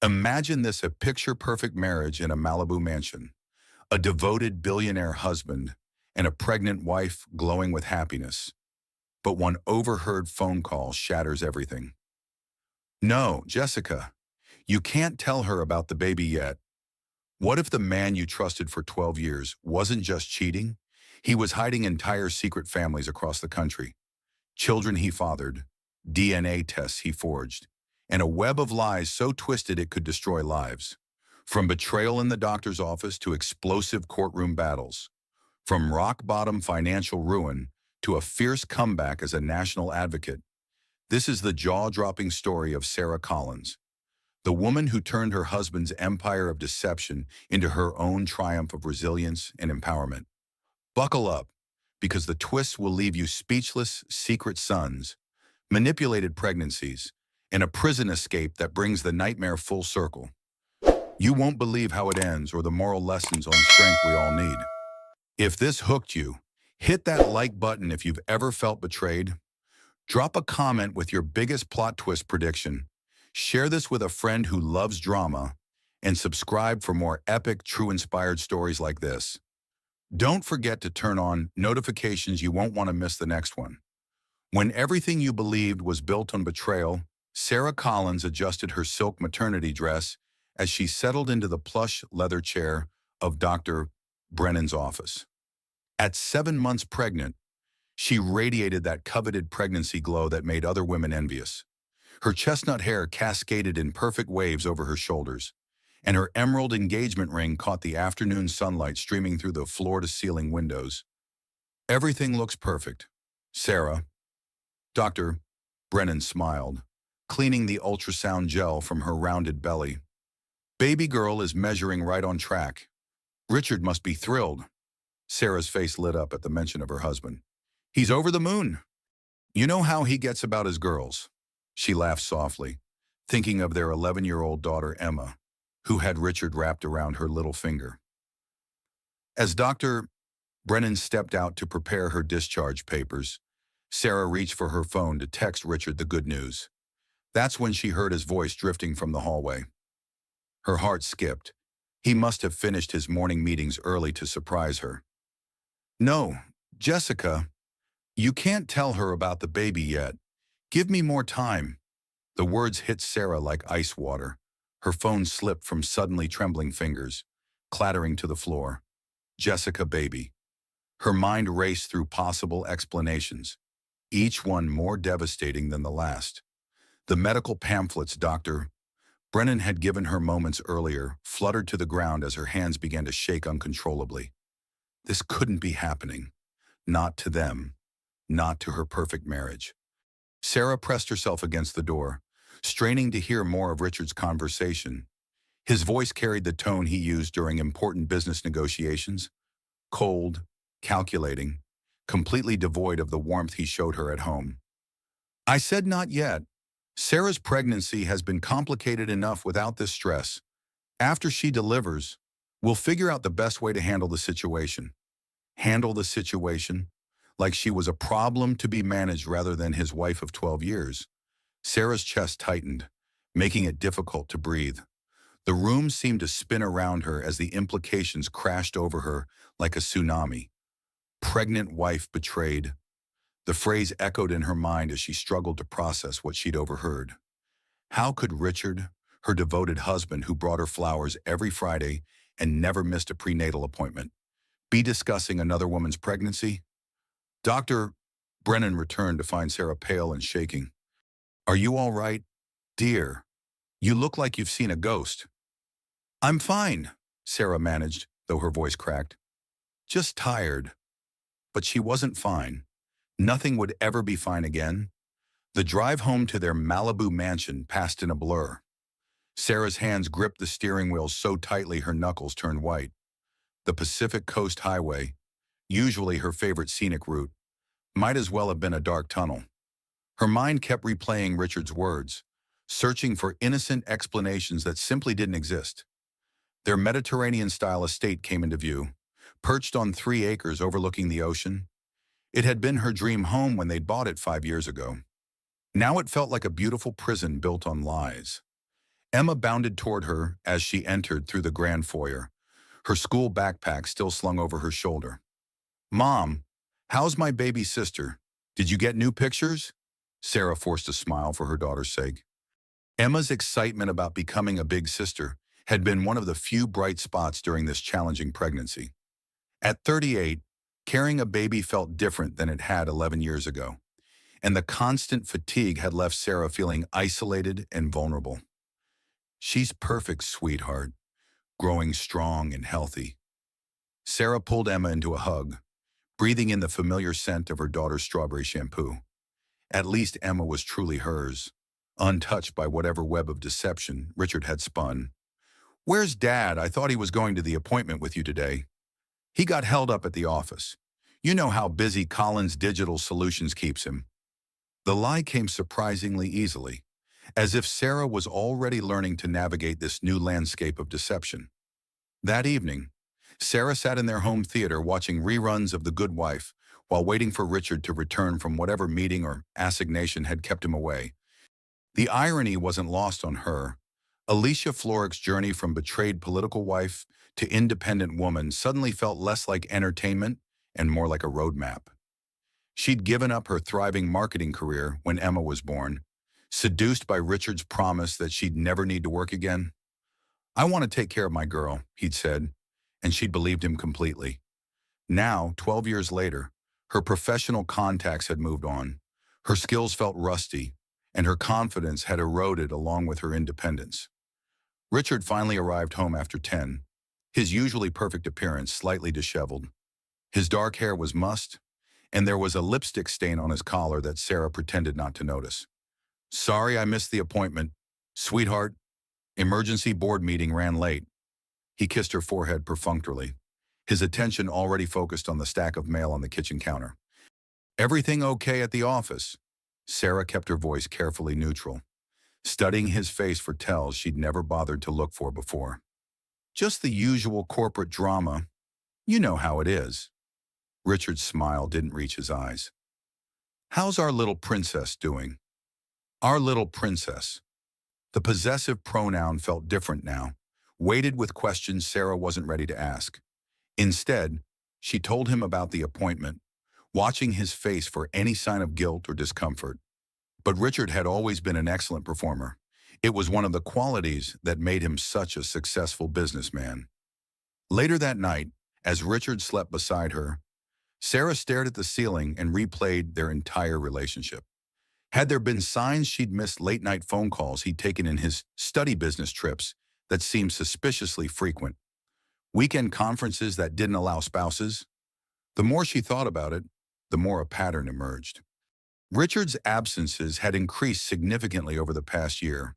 Imagine this: a picture-perfect marriage in a Malibu mansion, a devoted billionaire husband, and a pregnant wife glowing with happiness. But one overheard phone call shatters everything. No, Jessica, you can't tell her about the baby yet. What if the man you trusted for 12 years wasn't just cheating? He was hiding entire secret families across the country, children he fathered, DNA tests he forged, and a web of lies so twisted it could destroy lives. From betrayal in the doctor's office to explosive courtroom battles, from rock-bottom financial ruin to a fierce comeback as a national advocate, this is the jaw-dropping story of Sarah Collins, the woman who turned her husband's empire of deception into her own triumph of resilience and empowerment. Buckle up, because the twists will leave you speechless: secret sons, manipulated pregnancies, and a prison escape that brings the nightmare full circle. You won't believe how it ends or the moral lessons on strength we all need. If this hooked you, hit that like button if you've ever felt betrayed. Drop a comment with your biggest plot twist prediction. Share this with a friend who loves drama, and subscribe for more epic, true-inspired stories like this. Don't forget to turn on notifications. You won't want to miss the next one. When everything you believed was built on betrayal, Sarah Collins adjusted her silk maternity dress as she settled into the plush leather chair of Dr. Brennan's office. At 7 months pregnant, she radiated that coveted pregnancy glow that made other women envious. Her chestnut hair cascaded in perfect waves over her shoulders, and her emerald engagement ring caught the afternoon sunlight streaming through the floor-to-ceiling windows. Everything looks perfect, Sarah. Dr. Brennan smiled, cleaning the ultrasound gel from her rounded belly. Baby girl is measuring right on track. Richard must be thrilled. Sarah's face lit up at the mention of her husband. He's over the moon. You know how he gets about his girls. She laughed softly, thinking of their 11-year-old daughter Emma, who had Richard wrapped around her little finger. As Dr. Brennan stepped out to prepare her discharge papers, Sarah reached for her phone to text Richard the good news. That's when she heard his voice drifting from the hallway. Her heart skipped. He must have finished his morning meetings early to surprise her. No, Jessica, you can't tell her about the baby yet. Give me more time. The words hit Sarah like ice water. Her phone slipped from suddenly trembling fingers, clattering to the floor. Jessica, baby. Her mind raced through possible explanations, each one more devastating than the last. The medical pamphlets Dr. Brennan had given her moments earlier fluttered to the ground as her hands began to shake uncontrollably. This couldn't be happening. Not to them. Not to her perfect marriage. Sarah pressed herself against the door, straining to hear more of Richard's conversation. His voice carried the tone he used during important business negotiations, cold, calculating, completely devoid of the warmth he showed her at home. I said not yet. Sarah's pregnancy has been complicated enough without this stress. After she delivers, we'll figure out the best way to handle the situation. Handle the situation? Like she was a problem to be managed rather than his wife of 12 years. Sarah's chest tightened, making it difficult to breathe. The room seemed to spin around her as the implications crashed over her like a tsunami. Pregnant wife betrayed. The phrase echoed in her mind as she struggled to process what she'd overheard. How could Richard, her devoted husband who brought her flowers every Friday and never missed a prenatal appointment, be discussing another woman's pregnancy? Dr. Brennan returned to find Sarah pale and shaking. Are you all right, dear? You look like you've seen a ghost. I'm fine, Sarah managed, though her voice cracked. Just tired. But she wasn't fine. Nothing would ever be fine again. The drive home to their Malibu mansion passed in a blur. Sarah's hands gripped the steering wheel so tightly her knuckles turned white. The Pacific Coast Highway, usually her favorite scenic route, might as well have been a dark tunnel. Her mind kept replaying Richard's words, searching for innocent explanations that simply didn't exist. Their Mediterranean-style estate came into view, perched on 3 acres overlooking the ocean. It had been her dream home when they'd bought it 5 years ago. Now it felt like a beautiful prison built on lies. Emma bounded toward her as she entered through the grand foyer, her school backpack still slung over her shoulder. "Mom, how's my baby sister? Did you get new pictures?" Sarah forced a smile for her daughter's sake. Emma's excitement about becoming a big sister had been one of the few bright spots during this challenging pregnancy. At 38, carrying a baby felt different than it had 11 years ago, and the constant fatigue had left Sarah feeling isolated and vulnerable. "She's perfect, sweetheart, growing strong and healthy." Sarah pulled Emma into a hug, breathing in the familiar scent of her daughter's strawberry shampoo. At least Emma was truly hers, untouched by whatever web of deception Richard had spun. "Where's Dad? I thought he was going to the appointment with you today." "He got held up at the office. You know how busy Collins Digital Solutions keeps him." The lie came surprisingly easily, as if Sarah was already learning to navigate this new landscape of deception. That evening, Sarah sat in their home theater watching reruns of The Good Wife while waiting for Richard to return from whatever meeting or assignation had kept him away. The irony wasn't lost on her. Alicia Florrick's journey from betrayed political wife to independent woman suddenly felt less like entertainment and more like a roadmap. She'd given up her thriving marketing career when Emma was born, seduced by Richard's promise that she'd never need to work again. "I want to take care of my girl," he'd said, and she'd believed him completely. Now, 12 years later, her professional contacts had moved on. Her skills felt rusty, and her confidence had eroded along with her independence. Richard finally arrived home after 10, his usually perfect appearance slightly disheveled. His dark hair was mussed, and there was a lipstick stain on his collar that Sarah pretended not to notice. "Sorry I missed the appointment. Sweetheart, emergency board meeting ran late." He kissed her forehead perfunctorily, his attention already focused on the stack of mail on the kitchen counter. "Everything okay at the office?" Sarah kept her voice carefully neutral, studying his face for tells she'd never bothered to look for before. "Just the usual corporate drama. You know how it is." Richard's smile didn't reach his eyes. "How's our little princess doing?" Our little princess. The possessive pronoun felt different now, weighted with questions Sarah wasn't ready to ask. Instead, she told him about the appointment, watching his face for any sign of guilt or discomfort. But Richard had always been an excellent performer. It was one of the qualities that made him such a successful businessman. Later that night, as Richard slept beside her, Sarah stared at the ceiling and replayed their entire relationship. Had there been signs she'd missed late-night phone calls he'd taken in his study business trips that seemed suspiciously frequent? Weekend conferences that didn't allow spouses? The more she thought about it, the more a pattern emerged. Richard's absences had increased significantly over the past year,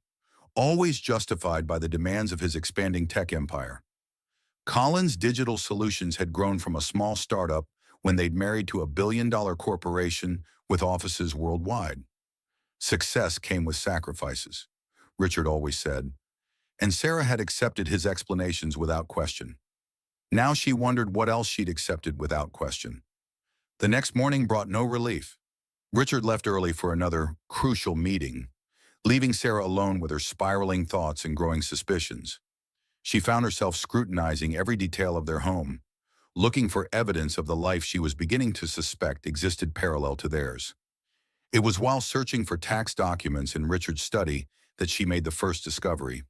always justified by the demands of his expanding tech empire. Collins Digital Solutions had grown from a small startup when they'd married to a billion-dollar corporation with offices worldwide. Success came with sacrifices, Richard always said, and Sarah had accepted his explanations without question. Now she wondered what else she'd accepted without question. The next morning brought no relief. Richard left early for another crucial meeting, leaving Sarah alone with her spiraling thoughts and growing suspicions. She found herself scrutinizing every detail of their home, looking for evidence of the life she was beginning to suspect existed parallel to theirs. It was while searching for tax documents in Richard's study that she made the first discovery.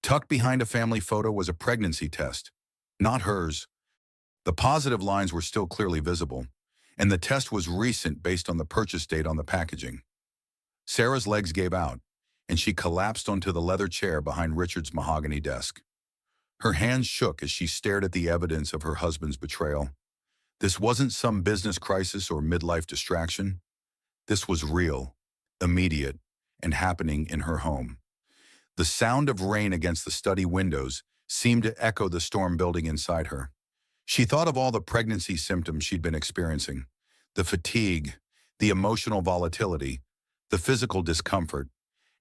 Tucked behind a family photo was a pregnancy test, not hers. The positive lines were still clearly visible, and the test was recent based on the purchase date on the packaging. Sarah's legs gave out, and she collapsed onto the leather chair behind Richard's mahogany desk. Her hands shook as she stared at the evidence of her husband's betrayal. This wasn't some business crisis or midlife distraction. This was real, immediate, and happening in her home. The sound of rain against the study windows seemed to echo the storm building inside her. She thought of all the pregnancy symptoms she'd been experiencing, the fatigue, the emotional volatility, the physical discomfort,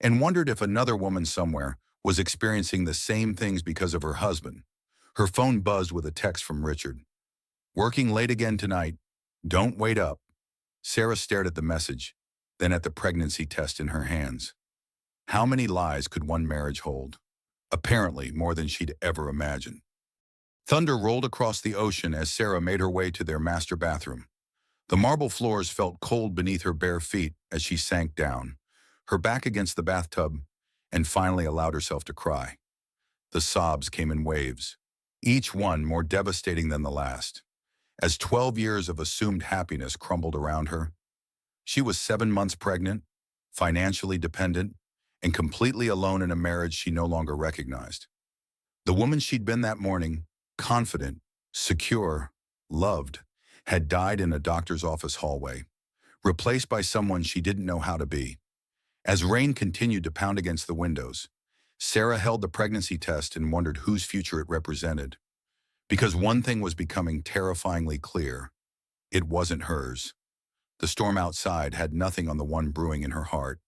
and wondered if another woman somewhere was experiencing the same things because of her husband. Her phone buzzed with a text from Richard. "Working late again tonight. Don't wait up." Sarah stared at the message, then at the pregnancy test in her hands. How many lies could one marriage hold? Apparently, more than she'd ever imagined. Thunder rolled across the ocean as Sarah made her way to their master bathroom. The marble floors felt cold beneath her bare feet as she sank down, her back against the bathtub, and finally allowed herself to cry. The sobs came in waves, each one more devastating than the last. As 12 years of assumed happiness crumbled around her, she was 7 months pregnant, financially dependent, and completely alone in a marriage she no longer recognized. The woman she'd been that morning, confident, secure, loved, had died in a doctor's office hallway, replaced by someone she didn't know how to be. As rain continued to pound against the windows, Sarah held the pregnancy test and wondered whose future it represented. Because one thing was becoming terrifyingly clear: it wasn't hers. The storm outside had nothing on the one brewing in her heart.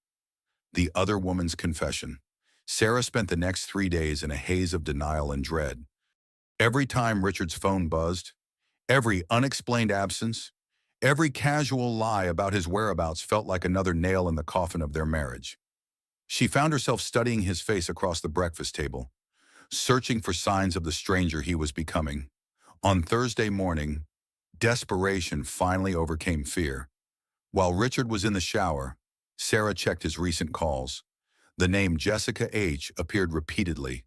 The other woman's confession. Sarah spent the next 3 days in a haze of denial and dread. Every time Richard's phone buzzed, every unexplained absence, every casual lie about his whereabouts felt like another nail in the coffin of their marriage. She found herself studying his face across the breakfast table, searching for signs of the stranger he was becoming. On Thursday morning, desperation finally overcame fear. While Richard was in the shower, Sarah checked his recent calls. The name Jessica H. appeared repeatedly,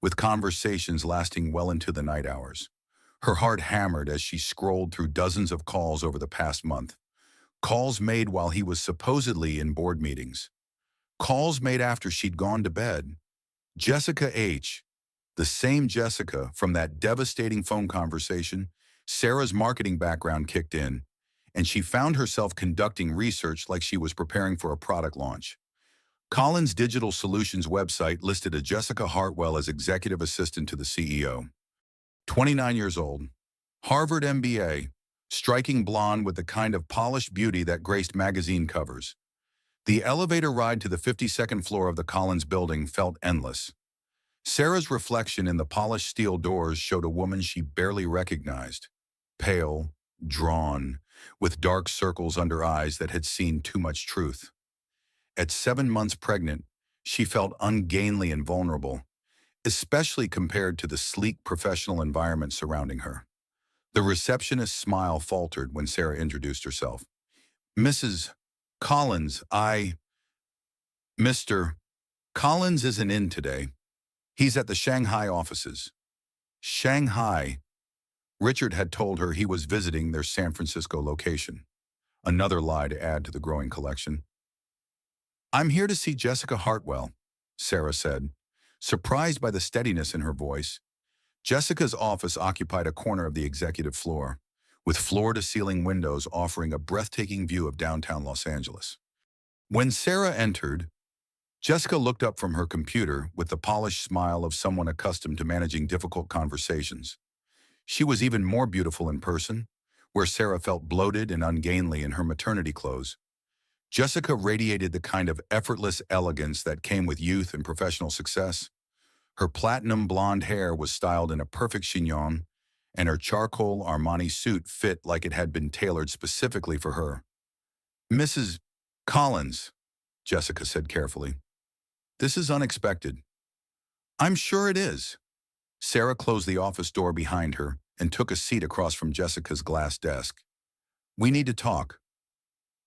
with conversations lasting well into the night hours. Her heart hammered as she scrolled through dozens of calls over the past month. Calls made while he was supposedly in board meetings. Calls made after she'd gone to bed. Jessica H., the same Jessica from that devastating phone conversation. Sarah's marketing background kicked in, and she found herself conducting research like she was preparing for a product launch. Collins Digital Solutions website listed a Jessica Hartwell as executive assistant to the CEO. 29 years old, Harvard MBA, striking blonde with the kind of polished beauty that graced magazine covers. The elevator ride to the 52nd floor of the Collins building felt endless. Sarah's reflection in the polished steel doors showed a woman she barely recognized, pale, drawn, with dark circles under eyes that had seen too much truth. At 7 months pregnant, she felt ungainly and vulnerable, especially compared to the sleek professional environment surrounding her. The receptionist's smile faltered when Sarah introduced herself. "Mrs. Collins, Mr. Collins isn't in today. He's at the Shanghai offices." Shanghai. Richard had told her he was visiting their San Francisco location. Another lie to add to the growing collection. "I'm here to see Jessica Hartwell," Sarah said, surprised by the steadiness in her voice. Jessica's office occupied a corner of the executive floor, with floor-to-ceiling windows offering a breathtaking view of downtown Los Angeles. When Sarah entered, Jessica looked up from her computer with the polished smile of someone accustomed to managing difficult conversations. She was even more beautiful in person, where Sarah felt bloated and ungainly in her maternity clothes. Jessica radiated the kind of effortless elegance that came with youth and professional success. Her platinum blonde hair was styled in a perfect chignon, and her charcoal Armani suit fit like it had been tailored specifically for her. "Mrs. Collins," Jessica said carefully, "this is unexpected." "I'm sure it is." Sarah closed the office door behind her and took a seat across from Jessica's glass desk. "We need to talk."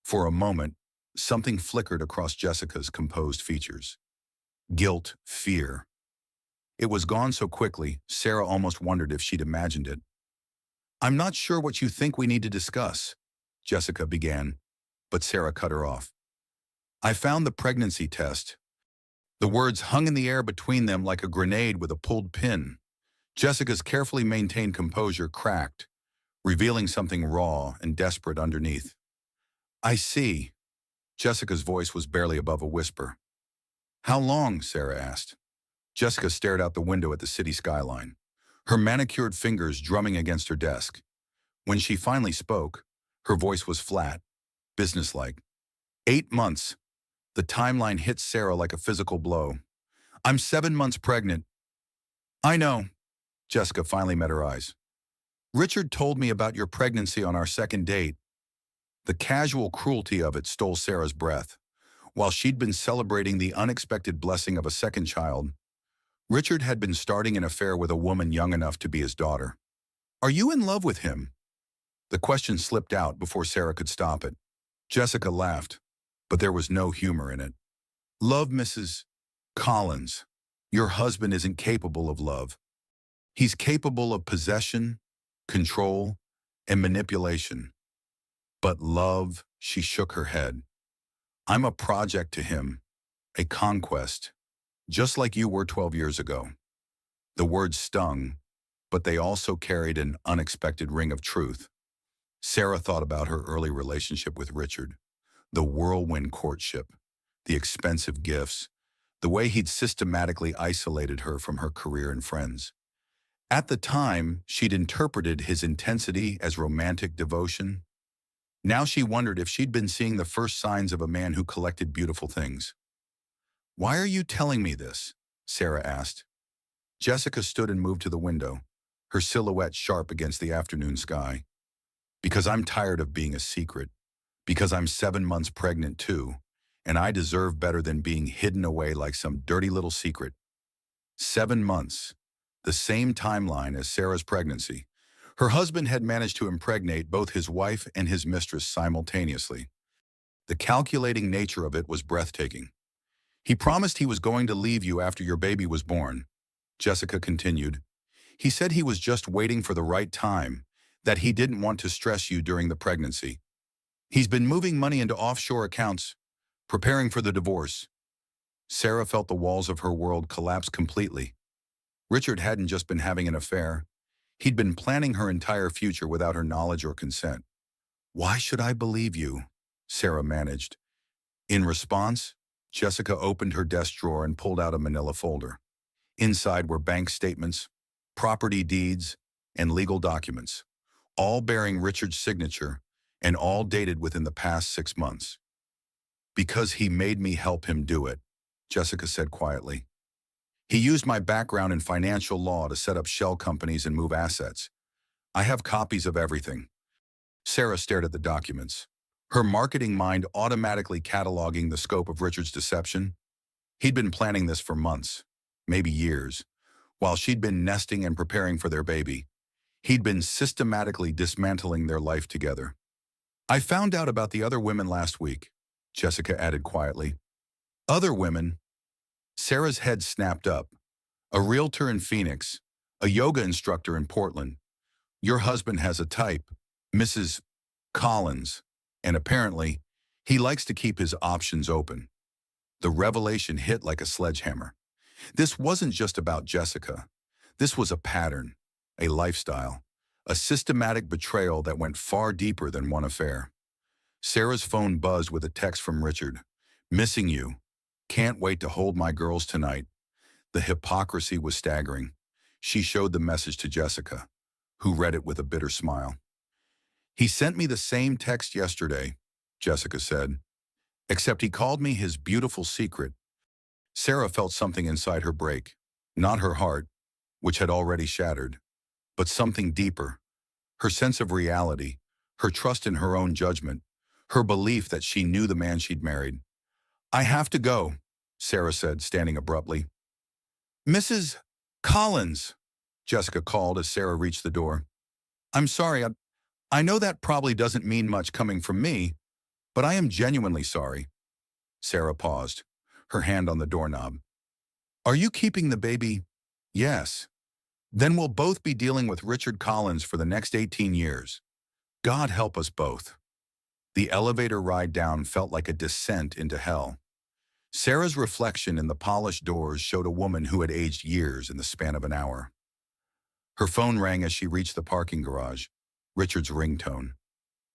For a moment, something flickered across Jessica's composed features. Guilt, fear. It was gone so quickly, Sarah almost wondered if she'd imagined it. "I'm not sure what you think we need to discuss," Jessica began, but Sarah cut her off. "I found the pregnancy test." The words hung in the air between them like a grenade with a pulled pin. Jessica's carefully maintained composure cracked, revealing something raw and desperate underneath. "I see." Jessica's voice was barely above a whisper. "How long?" Sarah asked. Jessica stared out the window at the city skyline, her manicured fingers drumming against her desk. When she finally spoke, her voice was flat, businesslike. 8 months. The timeline hit Sarah like a physical blow. "I'm 7 months pregnant." "I know." Jessica finally met her eyes. "Richard told me about your pregnancy on our second date." The casual cruelty of it stole Sarah's breath. While she'd been celebrating the unexpected blessing of a second child, Richard had been starting an affair with a woman young enough to be his daughter. "Are you in love with him?" The question slipped out before Sarah could stop it. Jessica laughed, but there was no humor in it. "Love, Mrs. Collins. Your husband isn't capable of love. He's capable of possession, control, and manipulation. But love," she shook her head. "I'm a project to him, a conquest, just like you were 12 years ago." The words stung, but they also carried an unexpected ring of truth. Sarah thought about her early relationship with Richard, the whirlwind courtship, the expensive gifts, the way he'd systematically isolated her from her career and friends. At the time, she'd interpreted his intensity as romantic devotion. Now she wondered if she'd been seeing the first signs of a man who collected beautiful things. "Why are you telling me this?" Sarah asked. Jessica stood and moved to the window, her silhouette sharp against the afternoon sky. "Because I'm tired of being a secret. Because I'm 7 months pregnant too, and I deserve better than being hidden away like some dirty little secret." 7 months, the same timeline as Sarah's pregnancy. Her husband had managed to impregnate both his wife and his mistress simultaneously. The calculating nature of it was breathtaking. "He promised he was going to leave you after your baby was born," Jessica continued. "He said he was just waiting for the right time, that he didn't want to stress you during the pregnancy. He's been moving money into offshore accounts, preparing for the divorce." Sarah felt the walls of her world collapse completely. Richard hadn't just been having an affair. He'd been planning her entire future without her knowledge or consent. "Why should I believe you?" Sarah managed. In response, Jessica opened her desk drawer and pulled out a manila folder. Inside were bank statements, property deeds, and legal documents, all bearing Richard's signature and all dated within the past 6 months. "Because he made me help him do it," Jessica said quietly. "He used my background in financial law to set up shell companies and move assets. I have copies of everything." Sarah stared at the documents, her marketing mind automatically cataloging the scope of Richard's deception. He'd been planning this for months, maybe years, while she'd been nesting and preparing for their baby. He'd been systematically dismantling their life together. "I found out about the other women last week," Jessica added quietly. "Other women?" Sarah's head snapped up. "A realtor in Phoenix, a yoga instructor in Portland. Your husband has a type, Mrs. Collins, and apparently, he likes to keep his options open." The revelation hit like a sledgehammer. This wasn't just about Jessica. This was a pattern, a lifestyle, a systematic betrayal that went far deeper than one affair. Sarah's phone buzzed with a text from Richard. "Missing you. Can't wait to hold my girls tonight." The hypocrisy was staggering. She showed the message to Jessica, who read it with a bitter smile. "He sent me the same text yesterday," Jessica said, "except he called me his beautiful secret." Sarah felt something inside her break, not her heart, which had already shattered, but something deeper. Her sense of reality, her trust in her own judgment, her belief that she knew the man she'd married. "I have to go," Sarah said, standing abruptly. "Mrs. Collins," Jessica called as Sarah reached the door. "I'm sorry, I know that probably doesn't mean much coming from me, but I am genuinely sorry." Sarah paused, her hand on the doorknob. "Are you keeping the baby?" "Yes." "Then we'll both be dealing with Richard Collins for the next 18 years. God help us both." The elevator ride down felt like a descent into hell. Sarah's reflection in the polished doors showed a woman who had aged years in the span of an hour. Her phone rang as she reached the parking garage, Richard's ringtone.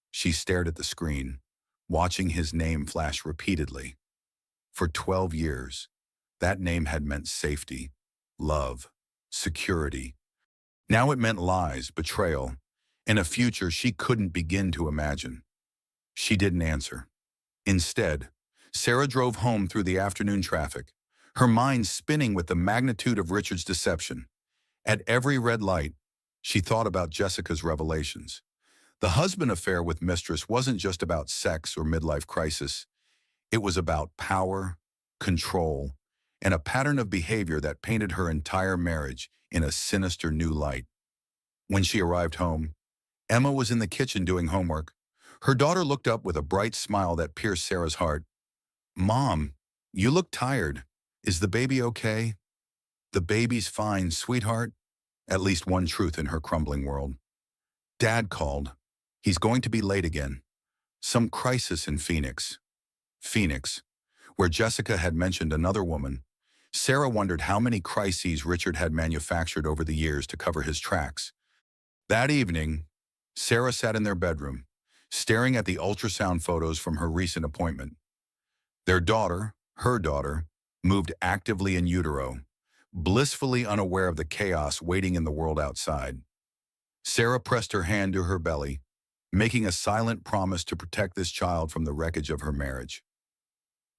She stared at the screen, watching his name flash repeatedly. For 12 years, that name had meant safety, love, security. Now it meant lies, betrayal, and a future she couldn't begin to imagine. She didn't answer. Instead, Sarah drove home through the afternoon traffic, her mind spinning with the magnitude of Richard's deception. At every red light, she thought about Jessica's revelations. The husband affair with Mistress wasn't just about sex or midlife crisis. It was about power, control, and a pattern of behavior that painted her entire marriage in a sinister new light. When she arrived home, Emma was in the kitchen doing homework. Her daughter looked up with a bright smile that pierced Sarah's heart. "Mom, you look tired. Is the baby okay?" "The baby's fine, sweetheart." At least one truth in her crumbling world. Dad called. He's going to be late again. Some crisis in Phoenix. Phoenix, where Jessica had mentioned another woman. Sarah wondered how many crises Richard had manufactured over the years to cover his tracks. That evening, Sarah sat in their bedroom, staring at the ultrasound photos from her recent appointment. Their daughter, her daughter, moved actively in utero, blissfully unaware of the chaos waiting in the world outside. Sarah pressed her hand to her belly, making a silent promise to protect this child from the wreckage of her marriage.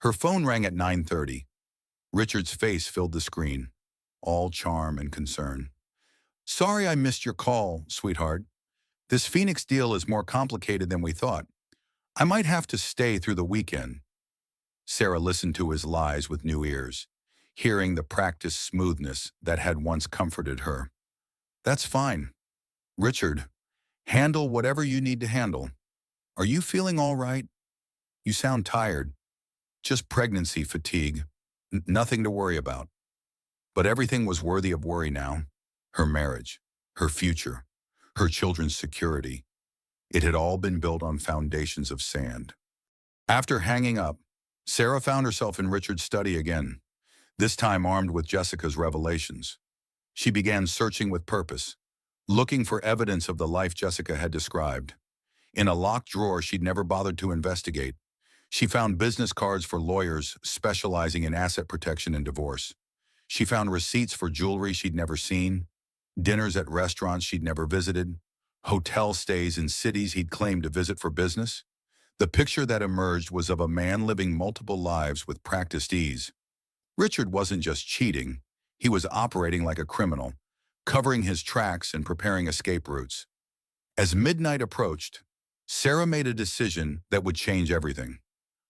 Her phone rang at 9:30. Richard's face filled the screen, all charm and concern. "Sorry I missed your call, sweetheart. This Phoenix deal is more complicated than we thought. I might have to stay through the weekend." Sarah listened to his lies with new ears, hearing the practiced smoothness that had once comforted her. "That's fine. Richard, handle whatever you need to handle. Are you feeling all right? You sound tired. Just pregnancy fatigue. Nothing to worry about." But everything was worthy of worry now. Her marriage, her future, her children's security. It had all been built on foundations of sand. After hanging up, Sarah found herself in Richard's study again, this time armed with Jessica's revelations. She began searching with purpose, looking for evidence of the life Jessica had described. In a locked drawer she'd never bothered to investigate, she found business cards for lawyers specializing in asset protection and divorce. She found receipts for jewelry she'd never seen, dinners at restaurants she'd never visited, hotel stays in cities he'd claimed to visit for business. The picture that emerged was of a man living multiple lives with practiced ease. Richard wasn't just cheating, he was operating like a criminal, covering his tracks and preparing escape routes. As midnight approached, Sarah made a decision that would change everything.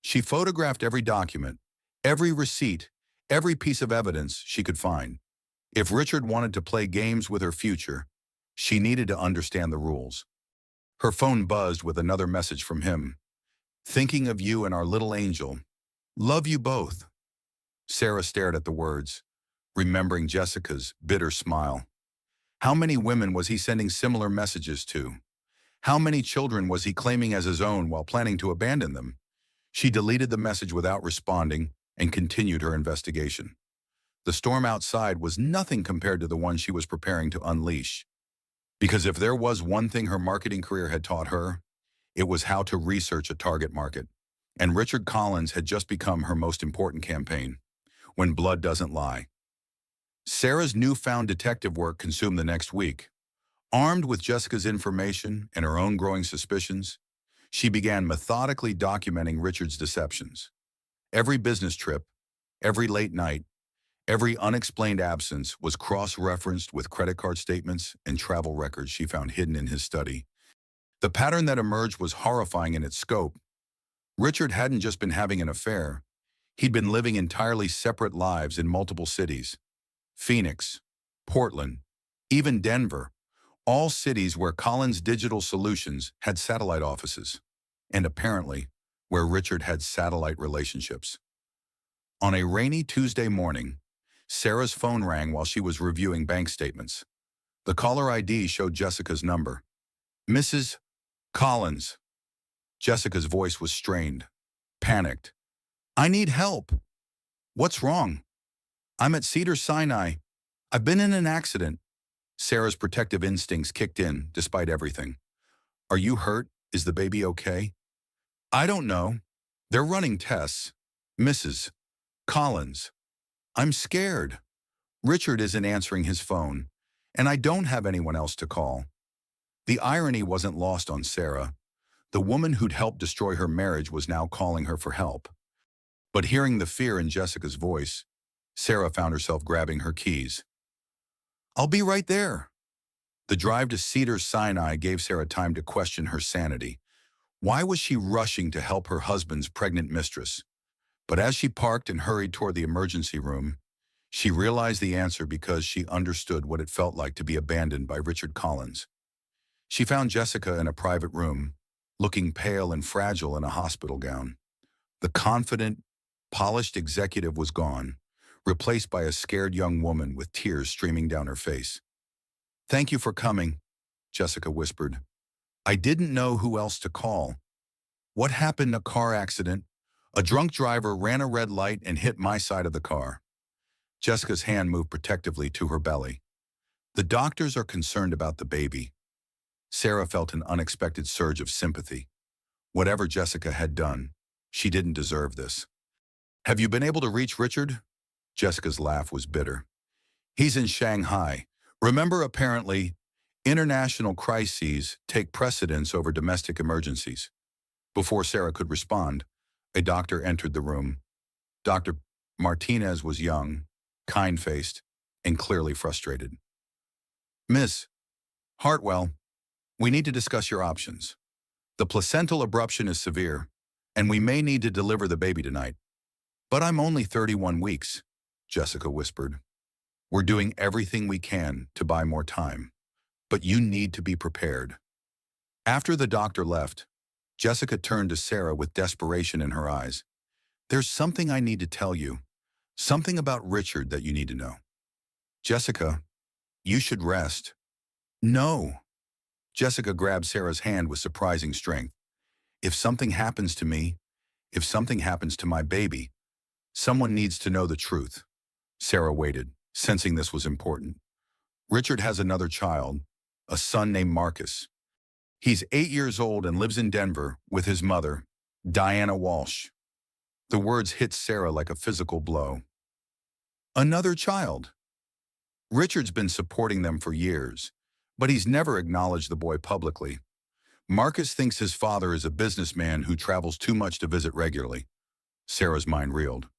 She photographed every document, every receipt, every piece of evidence she could find. If Richard wanted to play games with her future, she needed to understand the rules. Her phone buzzed with another message from him. "Thinking of you and our little angel. Love you both." Sarah stared at the words, remembering Jessica's bitter smile. How many women was he sending similar messages to? How many children was he claiming as his own while planning to abandon them? She deleted the message without responding and continued her investigation. The storm outside was nothing compared to the one she was preparing to unleash. Because if there was one thing her marketing career had taught her, it was how to research a target market. And Richard Collins had just become her most important campaign. When blood doesn't lie. Sarah's newfound detective work consumed the next week. Armed with Jessica's information and her own growing suspicions, she began methodically documenting Richard's deceptions. Every business trip, every late night, every unexplained absence was cross-referenced with credit card statements and travel records she found hidden in his study. The pattern that emerged was horrifying in its scope. Richard hadn't just been having an affair. He'd been living entirely separate lives in multiple cities. Phoenix, Portland, even Denver, all cities where Collins Digital Solutions had satellite offices, and apparently where Richard had satellite relationships. On a rainy Tuesday morning, Sarah's phone rang while she was reviewing bank statements. The caller ID showed Jessica's number. "Mrs. Collins." Jessica's voice was strained, panicked. "I need help." "What's wrong?" "I'm at Cedars-Sinai. I've been in an accident." Sarah's protective instincts kicked in, despite everything. "Are you hurt? Is the baby okay?" "I don't know. They're running tests." "Mrs. Collins, I'm scared. Richard isn't answering his phone, and I don't have anyone else to call." The irony wasn't lost on Sarah. The woman who'd helped destroy her marriage was now calling her for help. But hearing the fear in Jessica's voice, Sarah found herself grabbing her keys. "I'll be right there." The drive to Cedars-Sinai gave Sarah time to question her sanity. Why was she rushing to help her husband's pregnant mistress? But as she parked and hurried toward the emergency room, she realized the answer because she understood what it felt like to be abandoned by Richard Collins. She found Jessica in a private room, looking pale and fragile in a hospital gown. The confident, polished executive was gone, replaced by a scared young woman with tears streaming down her face. "Thank you for coming," Jessica whispered. "I didn't know who else to call. What happened? A car accident? A drunk driver ran a red light and hit my side of the car." Jessica's hand moved protectively to her belly. "The doctors are concerned about the baby." Sarah felt an unexpected surge of sympathy. Whatever Jessica had done, she didn't deserve this. "Have you been able to reach Richard?" Jessica's laugh was bitter. "He's in Shanghai. Remember, apparently, international crises take precedence over domestic emergencies." Before Sarah could respond, a doctor entered the room. Dr. Martinez was young, kind-faced, and clearly frustrated. "Miss Hartwell, we need to discuss your options. The placental abruption is severe, and we may need to deliver the baby tonight." "But I'm only 31 weeks, Jessica whispered. "We're doing everything we can to buy more time, but you need to be prepared." After the doctor left, Jessica turned to Sarah with desperation in her eyes. "There's something I need to tell you, something about Richard that you need to know." "Jessica, you should rest." "No." Jessica grabbed Sarah's hand with surprising strength. "If something happens to me, if something happens to my baby, someone needs to know the truth." Sarah waited, sensing this was important. "Richard has another child, a son named Marcus. He's 8 years old and lives in Denver with his mother, Diana Walsh." The words hit Sarah like a physical blow. "Another child?" "Richard's been supporting them for years, but he's never acknowledged the boy publicly. Marcus thinks his father is a businessman who travels too much to visit regularly." Sarah's mind reeled.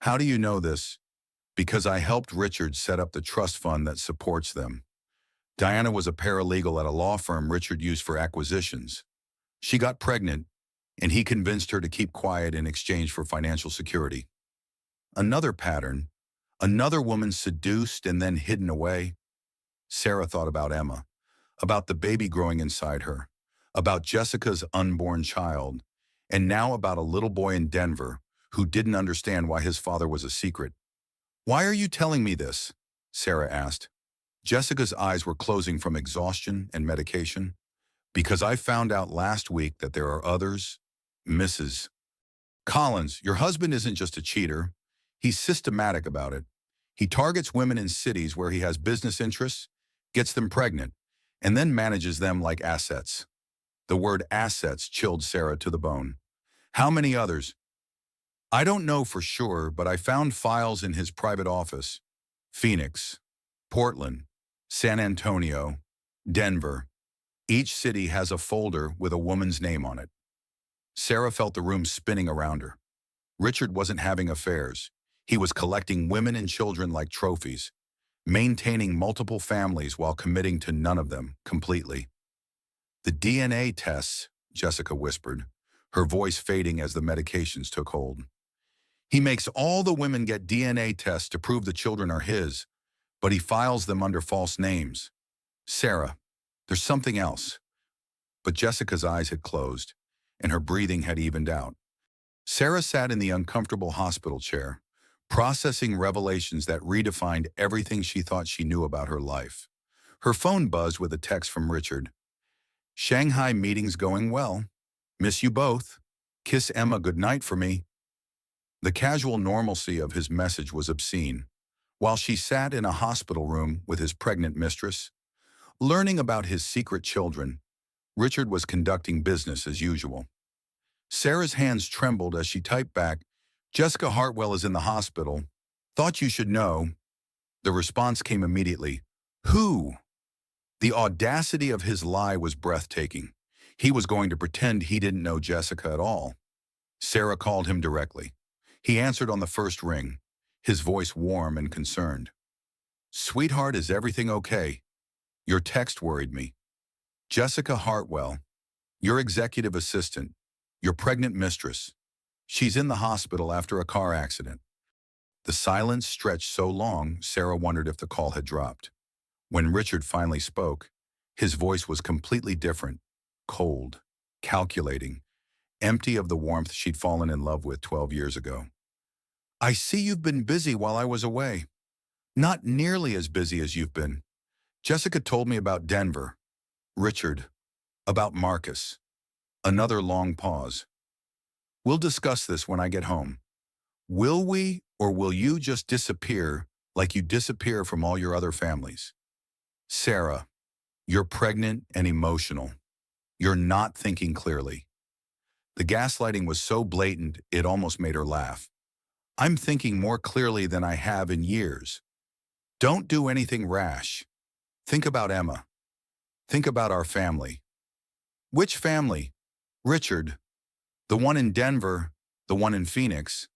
"How do you know this?" "Because I helped Richard set up the trust fund that supports them. Diana was a paralegal at a law firm Richard used for acquisitions. She got pregnant, and he convinced her to keep quiet in exchange for financial security." Another pattern, another woman seduced and then hidden away. Sarah thought about Emma, about the baby growing inside her, about Jessica's unborn child, and now about a little boy in Denver who didn't understand why his father was a secret. "Why are you telling me this?" Sarah asked. Jessica's eyes were closing from exhaustion and medication. "Because I found out last week that there are others, Mrs. Collins. Your husband isn't just a cheater. He's systematic about it. He targets women in cities where he has business interests, gets them pregnant, and then manages them like assets." The word assets chilled Sarah to the bone. "How many others?" "I don't know for sure, but I found files in his private office. Phoenix, Portland, San Antonio, Denver. Each city has a folder with a woman's name on it." Sarah felt the room spinning around her. Richard wasn't having affairs. He was collecting women and children like trophies, maintaining multiple families while committing to none of them completely. "The DNA tests," Jessica whispered, her voice fading as the medications took hold. "He makes all the women get DNA tests to prove the children are his, but he files them under false names." "Sarah, there's something else." But Jessica's eyes had closed, and her breathing had evened out. Sarah sat in the uncomfortable hospital chair, processing revelations that redefined everything she thought she knew about her life. Her phone buzzed with a text from Richard. "Shanghai meeting's going well. Miss you both. Kiss Emma goodnight for me." The casual normalcy of his message was obscene. While she sat in a hospital room with his pregnant mistress, learning about his secret children, Richard was conducting business as usual. Sarah's hands trembled as she typed back, "Jessica Hartwell is in the hospital. Thought you should know." The response came immediately. "Who?" The audacity of his lie was breathtaking. He was going to pretend he didn't know Jessica at all. Sarah called him directly. He answered on the first ring, his voice warm and concerned. "Sweetheart, is everything okay? Your text worried me. Jessica Hartwell, your executive assistant, your pregnant mistress. She's in the hospital after a car accident. The silence stretched so long, Sarah wondered if the call had dropped. When Richard finally spoke, his voice was completely different, cold, calculating, empty of the warmth she'd fallen in love with 12 years ago. I see you've been busy while I was away. Not nearly as busy as you've been. Jessica told me about Denver, Richard, about Marcus. Another long pause. We'll discuss this when I get home. Will we, or will you just disappear like you disappear from all your other families? Sarah, you're pregnant and emotional. You're not thinking clearly. The gaslighting was so blatant, it almost made her laugh. I'm thinking more clearly than I have in years. Don't do anything rash. Think about Emma. Think about our family. Which family? Richard. The one in Denver, the one in Phoenix,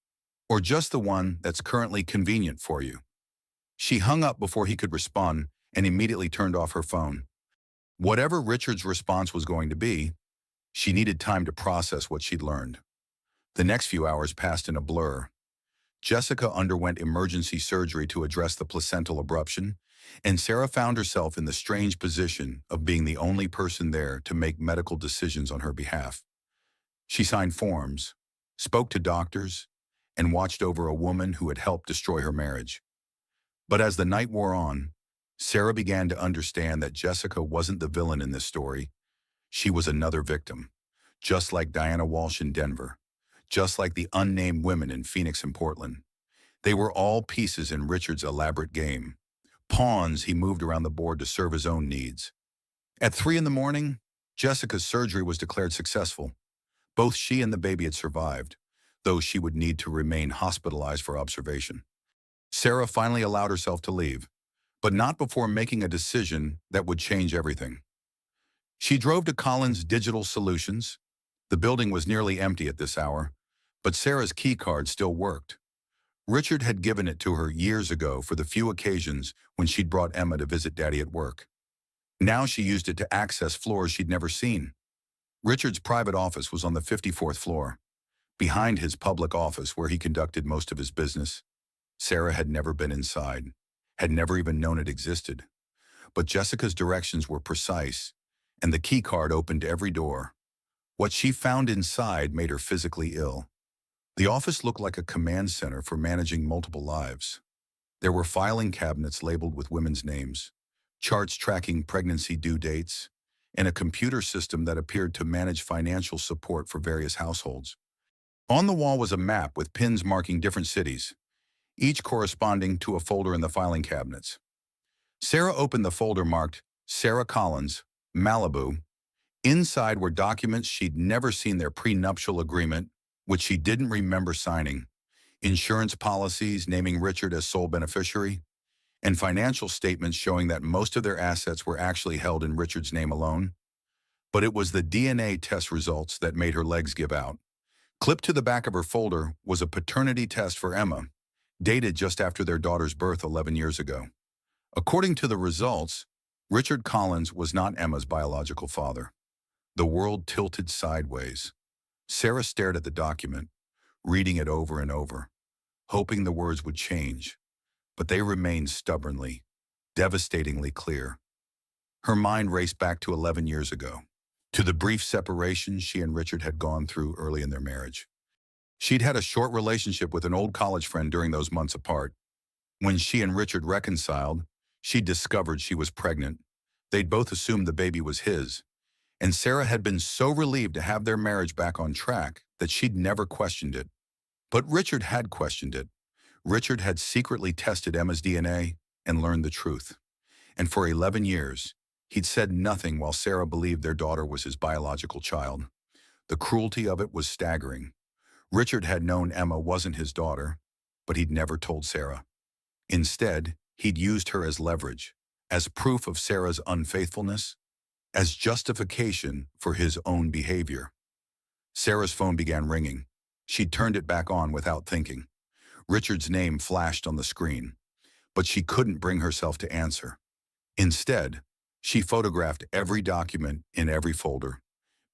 or just the one that's currently convenient for you? She hung up before he could respond and immediately turned off her phone. Whatever Richard's response was going to be, she needed time to process what she'd learned. The next few hours passed in a blur. Jessica underwent emergency surgery to address the placental abruption, and Sarah found herself in the strange position of being the only person there to make medical decisions on her behalf. She signed forms, spoke to doctors, and watched over a woman who had helped destroy her marriage. But as the night wore on, Sarah began to understand that Jessica wasn't the villain in this story. She was another victim, just like Diana Walsh in Denver, just like the unnamed women in Phoenix and Portland. They were all pieces in Richard's elaborate game, pawns he moved around the board to serve his own needs. At 3 in the morning, Jessica's surgery was declared successful. Both she and the baby had survived, though she would need to remain hospitalized for observation. Sarah finally allowed herself to leave, but not before making a decision that would change everything. She drove to Collins Digital Solutions. The building was nearly empty at this hour, but Sarah's key card still worked. Richard had given it to her years ago for the few occasions when she'd brought Emma to visit Daddy at work. Now she used it to access floors she'd never seen. Richard's private office was on the 54th floor, behind his public office where he conducted most of his business. Sarah had never been inside, had never even known it existed. But Jessica's directions were precise, and the key card opened every door. What she found inside made her physically ill. The office looked like a command center for managing multiple lives. There were filing cabinets labeled with women's names, charts tracking pregnancy due dates, and a computer system that appeared to manage financial support for various households. On the wall was a map with pins marking different cities, each corresponding to a folder in the filing cabinets. Sarah opened the folder marked Sarah Collins, Malibu. Inside were documents she'd never seen: their prenuptial agreement, which she didn't remember signing, insurance policies naming Richard as sole beneficiary, and financial statements showing that most of their assets were actually held in Richard's name alone. But it was the DNA test results that made her legs give out. Clipped to the back of her folder was a paternity test for Emma, dated just after their daughter's birth 11 years ago. According to the results, Richard Collins was not Emma's biological father. The world tilted sideways. Sarah stared at the document, reading it over and over, hoping the words would change, but they remained stubbornly, devastatingly clear. Her mind raced back to 11 years ago, to the brief separation she and Richard had gone through early in their marriage. She'd had a short relationship with an old college friend during those months apart. When she and Richard reconciled, she discovered she was pregnant. They'd both assumed the baby was his, and Sarah had been so relieved to have their marriage back on track that she'd never questioned it. But Richard had questioned it. Richard had secretly tested Emma's DNA and learned the truth. And for 11 years, he'd said nothing while Sarah believed their daughter was his biological child. The cruelty of it was staggering. Richard had known Emma wasn't his daughter, but he'd never told Sarah. Instead, he'd used her as leverage, as proof of Sarah's unfaithfulness, as justification for his own behavior. Sarah's phone began ringing. She'd turned it back on without thinking. Richard's name flashed on the screen, but she couldn't bring herself to answer. Instead, she photographed every document in every folder,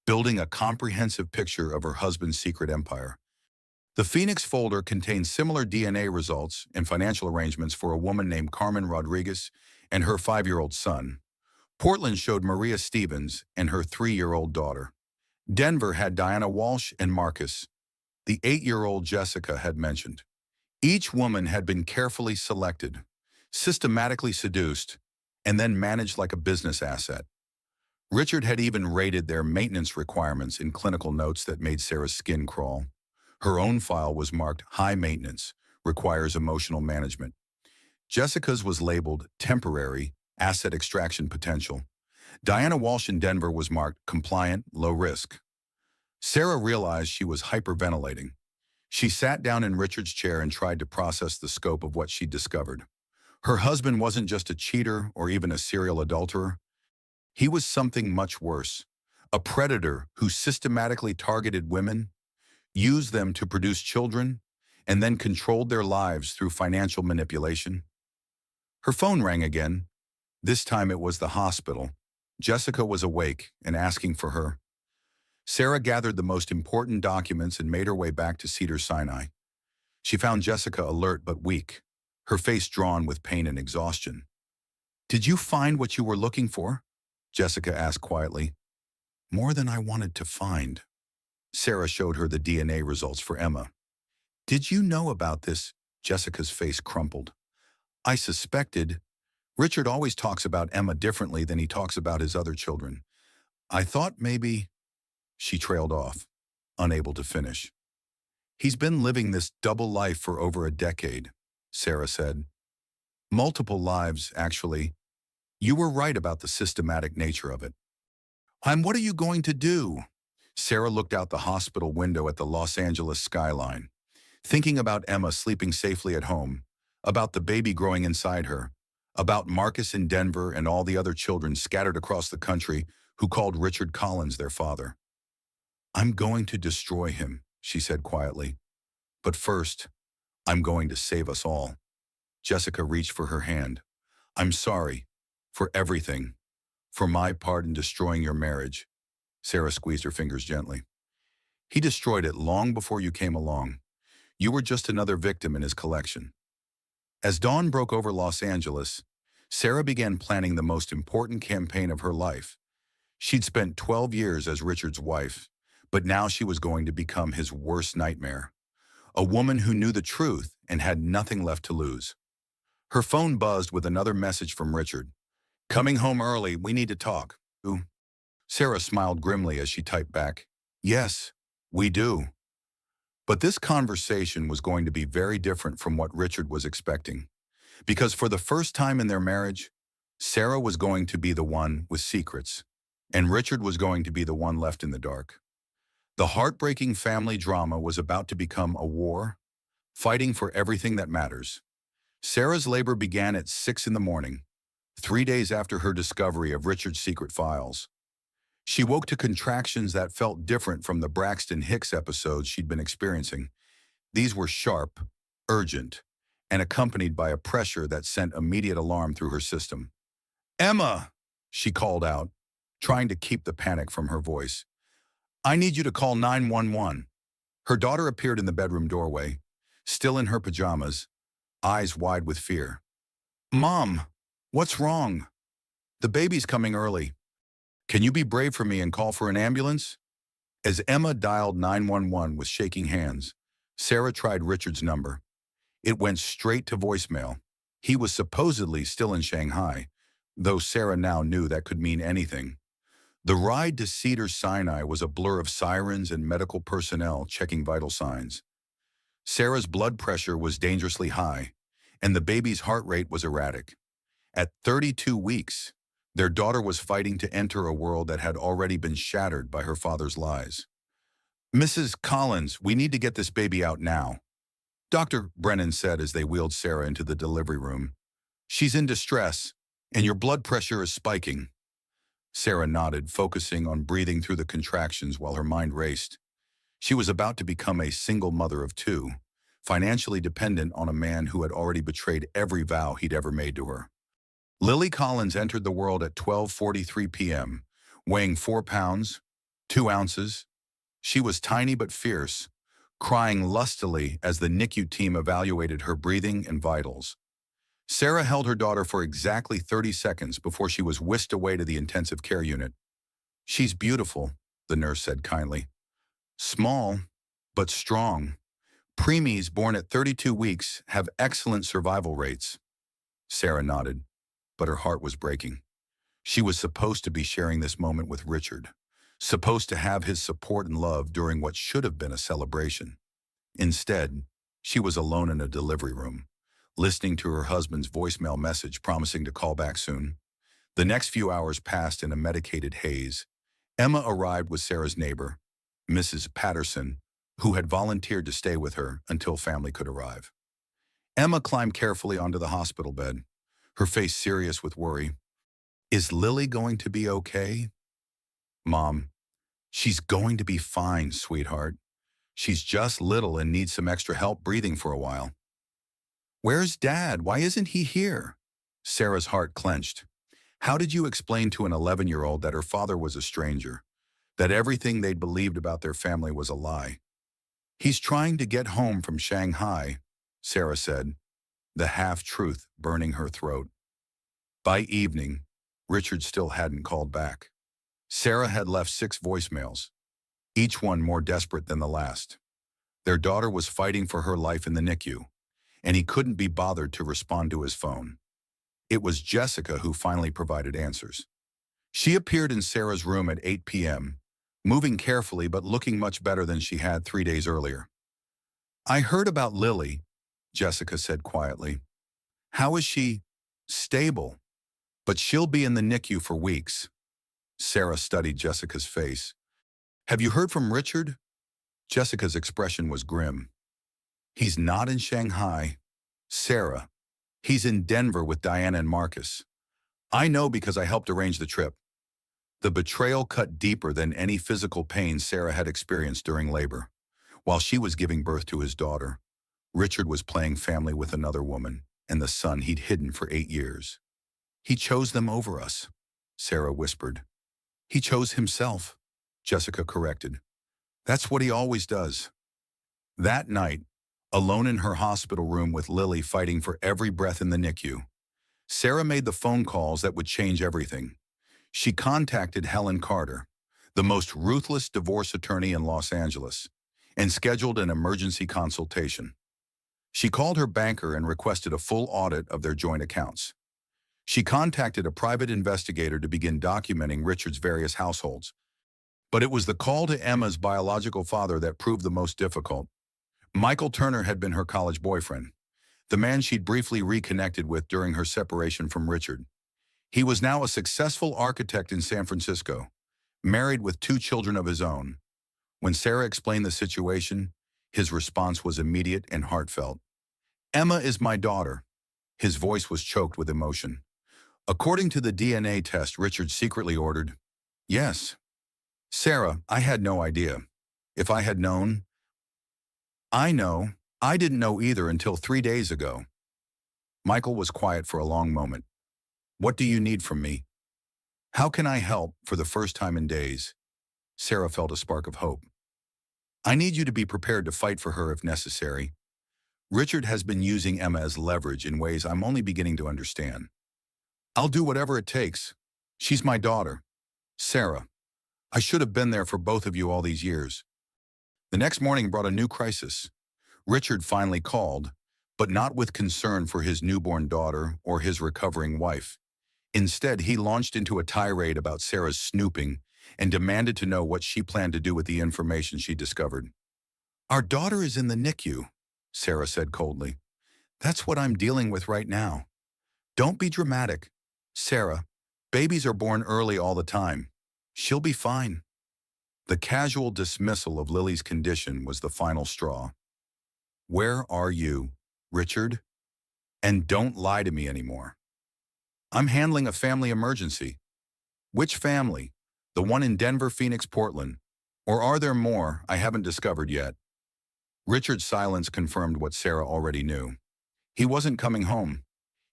building a comprehensive picture of her husband's secret empire. The Phoenix folder contained similar DNA results and financial arrangements for a woman named Carmen Rodriguez and her 5-year-old son. Portland showed Maria Stevens and her 3-year-old daughter. Denver had Diana Walsh and Marcus, the 8-year-old Jessica had mentioned. Each woman had been carefully selected, systematically seduced, and then managed like a business asset. Richard had even rated their maintenance requirements in clinical notes that made Sarah's skin crawl. Her own file was marked high maintenance, requires emotional management. Jessica's was labeled temporary, asset extraction potential. Diana Walsh in Denver was marked compliant, low risk. Sarah realized she was hyperventilating. She sat down in Richard's chair and tried to process the scope of what she'd discovered. Her husband wasn't just a cheater or even a serial adulterer. He was something much worse. A predator who systematically targeted women, used them to produce children, and then controlled their lives through financial manipulation. Her phone rang again. This time it was the hospital. Jessica was awake and asking for her. Sarah gathered the most important documents and made her way back to Cedars-Sinai. She found Jessica alert but weak, her face drawn with pain and exhaustion. "Did you find what you were looking for?" Jessica asked quietly. "More than I wanted to find." Sarah showed her the DNA results for Emma. "Did you know about this?" Jessica's face crumpled. "I suspected. Richard always talks about Emma differently than he talks about his other children. I thought maybe—" She trailed off, unable to finish. "He's been living this double life for over a decade," Sarah said. "Multiple lives, actually. You were right about the systematic nature of it." What are you going to do?" Sarah looked out the hospital window at the Los Angeles skyline, thinking about Emma sleeping safely at home, about the baby growing inside her, about Marcus in Denver and all the other children scattered across the country who called Richard Collins their father. "I'm going to destroy him," she said quietly. "But first, I'm going to save us all." Jessica reached for her hand. "I'm sorry. For everything. For my part in destroying your marriage." Sarah squeezed her fingers gently. "He destroyed it long before you came along. You were just another victim in his collection." As dawn broke over Los Angeles, Sarah began planning the most important campaign of her life. She'd spent 12 years as Richard's wife, but now she was going to become his worst nightmare. A woman who knew the truth and had nothing left to lose. Her phone buzzed with another message from Richard. "Coming home early, we need to talk." "Ooh." Sarah smiled grimly as she typed back, "Yes, we do." But this conversation was going to be very different from what Richard was expecting. Because for the first time in their marriage, Sarah was going to be the one with secrets, and Richard was going to be the one left in the dark. The heartbreaking family drama was about to become a war, fighting for everything that matters. Sarah's labor began at 6 in the morning, 3 days after her discovery of Richard's secret files. She woke to contractions that felt different from the Braxton Hicks episodes she'd been experiencing. These were sharp, urgent, and accompanied by a pressure that sent immediate alarm through her system. "Emma!" she called out, trying to keep the panic from her voice. "I need you to call 911. Her daughter appeared in the bedroom doorway, still in her pajamas, eyes wide with fear. "Mom, what's wrong?" "The baby's coming early. Can you be brave for me and call for an ambulance?" As Emma dialed 911 with shaking hands, Sarah tried Richard's number. It went straight to voicemail. He was supposedly still in Shanghai, though Sarah now knew that could mean anything. The ride to Cedars-Sinai was a blur of sirens and medical personnel checking vital signs. Sarah's blood pressure was dangerously high, and the baby's heart rate was erratic. At 32 weeks, their daughter was fighting to enter a world that had already been shattered by her father's lies. "Mrs. Collins, we need to get this baby out now," Dr. Brennan said as they wheeled Sarah into the delivery room. "She's in distress, and your blood pressure is spiking." Sarah nodded, focusing on breathing through the contractions while her mind raced. She was about to become a single mother of two, financially dependent on a man who had already betrayed every vow he'd ever made to her. Lily Collins entered the world at 12:43 p.m., weighing 4 pounds, 2 ounces. She was tiny but fierce, crying lustily as the NICU team evaluated her breathing and vitals. Sarah held her daughter for exactly 30 seconds before she was whisked away to the intensive care unit. "She's beautiful," the nurse said kindly. "Small, but strong. Preemies born at 32 weeks have excellent survival rates." Sarah nodded, but her heart was breaking. She was supposed to be sharing this moment with Richard, supposed to have his support and love during what should have been a celebration. Instead, she was alone in a delivery room, listening to her husband's voicemail message promising to call back soon. The next few hours passed in a medicated haze. Emma arrived with Sarah's neighbor, Mrs. Patterson, who had volunteered to stay with her until family could arrive. Emma climbed carefully onto the hospital bed, her face serious with worry. "Is Lily going to be okay?" "Mom, she's going to be fine, sweetheart. She's just little and needs some extra help breathing for a while." "Where's Dad? Why isn't he here?" Sarah's heart clenched. How did you explain to an 11-year-old that her father was a stranger, that everything they'd believed about their family was a lie? "He's trying to get home from Shanghai," Sarah said, the half-truth burning her throat. By evening, Richard still hadn't called back. Sarah had left 6 voicemails, each one more desperate than the last. Their daughter was fighting for her life in the NICU, and he couldn't be bothered to respond to his phone. It was Jessica who finally provided answers. She appeared in Sarah's room at 8 p.m., moving carefully but looking much better than she had 3 days earlier. "I heard about Lily," Jessica said quietly. "How is she?" "Stable, but she'll be in the NICU for weeks." Sarah studied Jessica's face. "Have you heard from Richard?" Jessica's expression was grim. "He's not in Shanghai, Sarah. He's in Denver with Diana and Marcus. I know because I helped arrange the trip." The betrayal cut deeper than any physical pain Sarah had experienced during labor. While she was giving birth to his daughter, Richard was playing family with another woman and the son he'd hidden for 8 years. "He chose them over us," Sarah whispered. "He chose himself," Jessica corrected. "That's what he always does." That night, alone in her hospital room with Lily fighting for every breath in the NICU, Sarah made the phone calls that would change everything. She contacted Helen Carter, the most ruthless divorce attorney in Los Angeles, and scheduled an emergency consultation. She called her banker and requested a full audit of their joint accounts. She contacted a private investigator to begin documenting Richard's various households. But it was the call to Emma's biological father that proved the most difficult. Michael Turner had been her college boyfriend, the man she'd briefly reconnected with during her separation from Richard. He was now a successful architect in San Francisco, married with 2 children of his own. When Sarah explained the situation, his response was immediate and heartfelt. "Emma is my daughter." His voice was choked with emotion. "According to the DNA test Richard secretly ordered, yes." "Sarah, I had no idea. If I had known—" "I know. I didn't know either until 3 days ago." Michael was quiet for a long moment. "What do you need from me?" "How can I help?" For the first time in days, Sarah felt a spark of hope. "I need you to be prepared to fight for her if necessary. Richard has been using Emma as leverage in ways I'm only beginning to understand. I'll do whatever it takes. She's my daughter. Sarah, I should have been there for both of you all these years." The next morning brought a new crisis. Richard finally called, but not with concern for his newborn daughter or his recovering wife. Instead, he launched into a tirade about Sarah's snooping and demanded to know what she planned to do with the information she discovered. "Our daughter is in the NICU," Sarah said coldly. "That's what I'm dealing with right now. Don't be dramatic. Sarah, babies are born early all the time. She'll be fine." The casual dismissal of Lily's condition was the final straw. "Where are you, Richard? And don't lie to me anymore." "I'm handling a family emergency." "Which family? The one in Denver, Phoenix, Portland? Or are there more I haven't discovered yet?" Richard's silence confirmed what Sarah already knew. He wasn't coming home.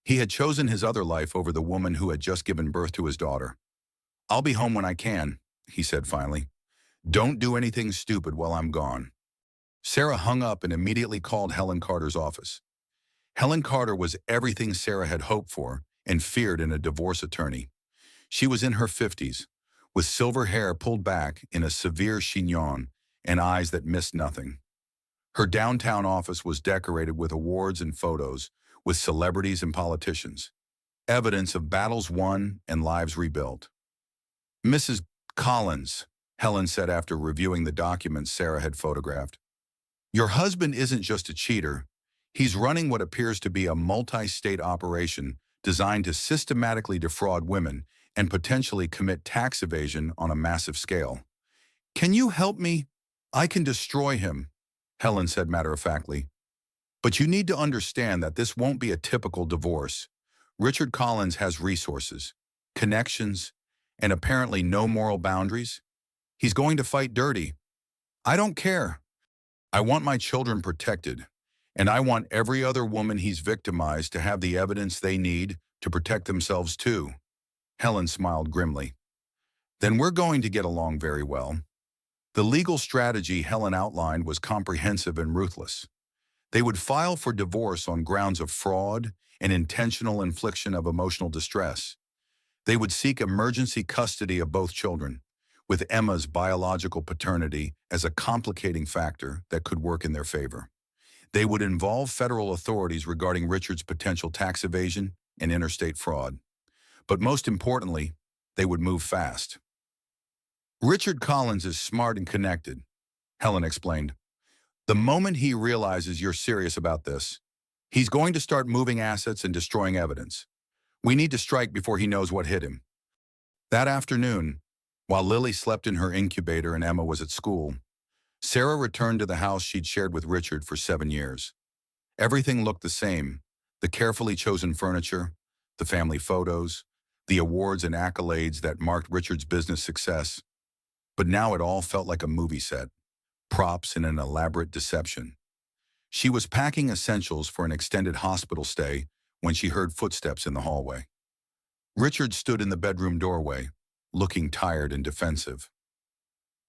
He had chosen his other life over the woman who had just given birth to his daughter. "I'll be home when I can," he said finally. "Don't do anything stupid while I'm gone." Sarah hung up and immediately called Helen Carter's office. Helen Carter was everything Sarah had hoped for and feared in a divorce attorney. She was in her 50s, with silver hair pulled back in a severe chignon and eyes that missed nothing. Her downtown office was decorated with awards and photos with celebrities and politicians, evidence of battles won and lives rebuilt. "Mrs. Collins," Helen said after reviewing the documents Sarah had photographed, "your husband isn't just a cheater. He's running what appears to be a multi-state operation designed to systematically defraud women and potentially commit tax evasion on a massive scale. Can you help me? I can destroy him," Helen said matter-of-factly. "But you need to understand that this won't be a typical divorce. Richard Collins has resources, connections, and apparently no moral boundaries. He's going to fight dirty. I don't care. I want my children protected, and I want every other woman he's victimized to have the evidence they need to protect themselves too." Helen smiled grimly. "Then we're going to get along very well." The legal strategy Helen outlined was comprehensive and ruthless. They would file for divorce on grounds of fraud and intentional infliction of emotional distress. They would seek emergency custody of both children, with Emma's biological paternity as a complicating factor that could work in their favor. They would involve federal authorities regarding Richard's potential tax evasion and interstate fraud. But most importantly, they would move fast. "Richard Collins is smart and connected," Helen explained. "The moment he realizes you're serious about this, he's going to start moving assets and destroying evidence. We need to strike before he knows what hit him." That afternoon, while Lily slept in her incubator and Emma was at school, Sarah returned to the house she'd shared with Richard for 7 years. Everything looked the same: the carefully chosen furniture, the family photos, the awards and accolades that marked Richard's business success. But now it all felt like a movie set, props in an elaborate deception. She was packing essentials for an extended hospital stay when she heard footsteps in the hallway. Richard stood in the bedroom doorway, looking tired and defensive.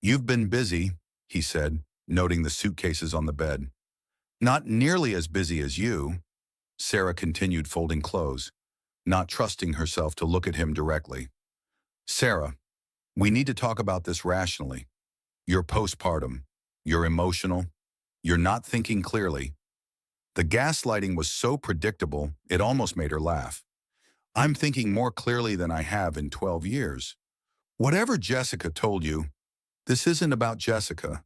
"You've been busy," he said, noting the suitcases on the bed. "Not nearly as busy as you," Sarah continued, folding clothes, not trusting herself to look at him directly. "Sarah, we need to talk about this rationally. You're postpartum. You're emotional. You're not thinking clearly." The gaslighting was so predictable, it almost made her laugh. "I'm thinking more clearly than I have in 12 years. Whatever Jessica told you, this isn't about Jessica."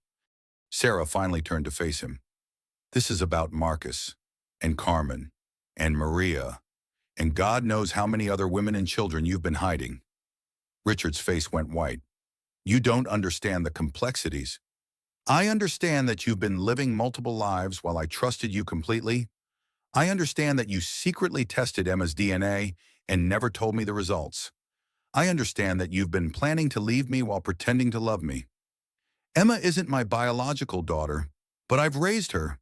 Sarah finally turned to face him. "This is about Marcus, and Carmen, and Maria, and God knows how many other women and children you've been hiding." Richard's face went white. "You don't understand the complexities. I understand that you've been living multiple lives while I trusted you completely. I understand that you secretly tested Emma's DNA and never told me the results. I understand that you've been planning to leave me while pretending to love me. Emma isn't my biological daughter, but I've raised her.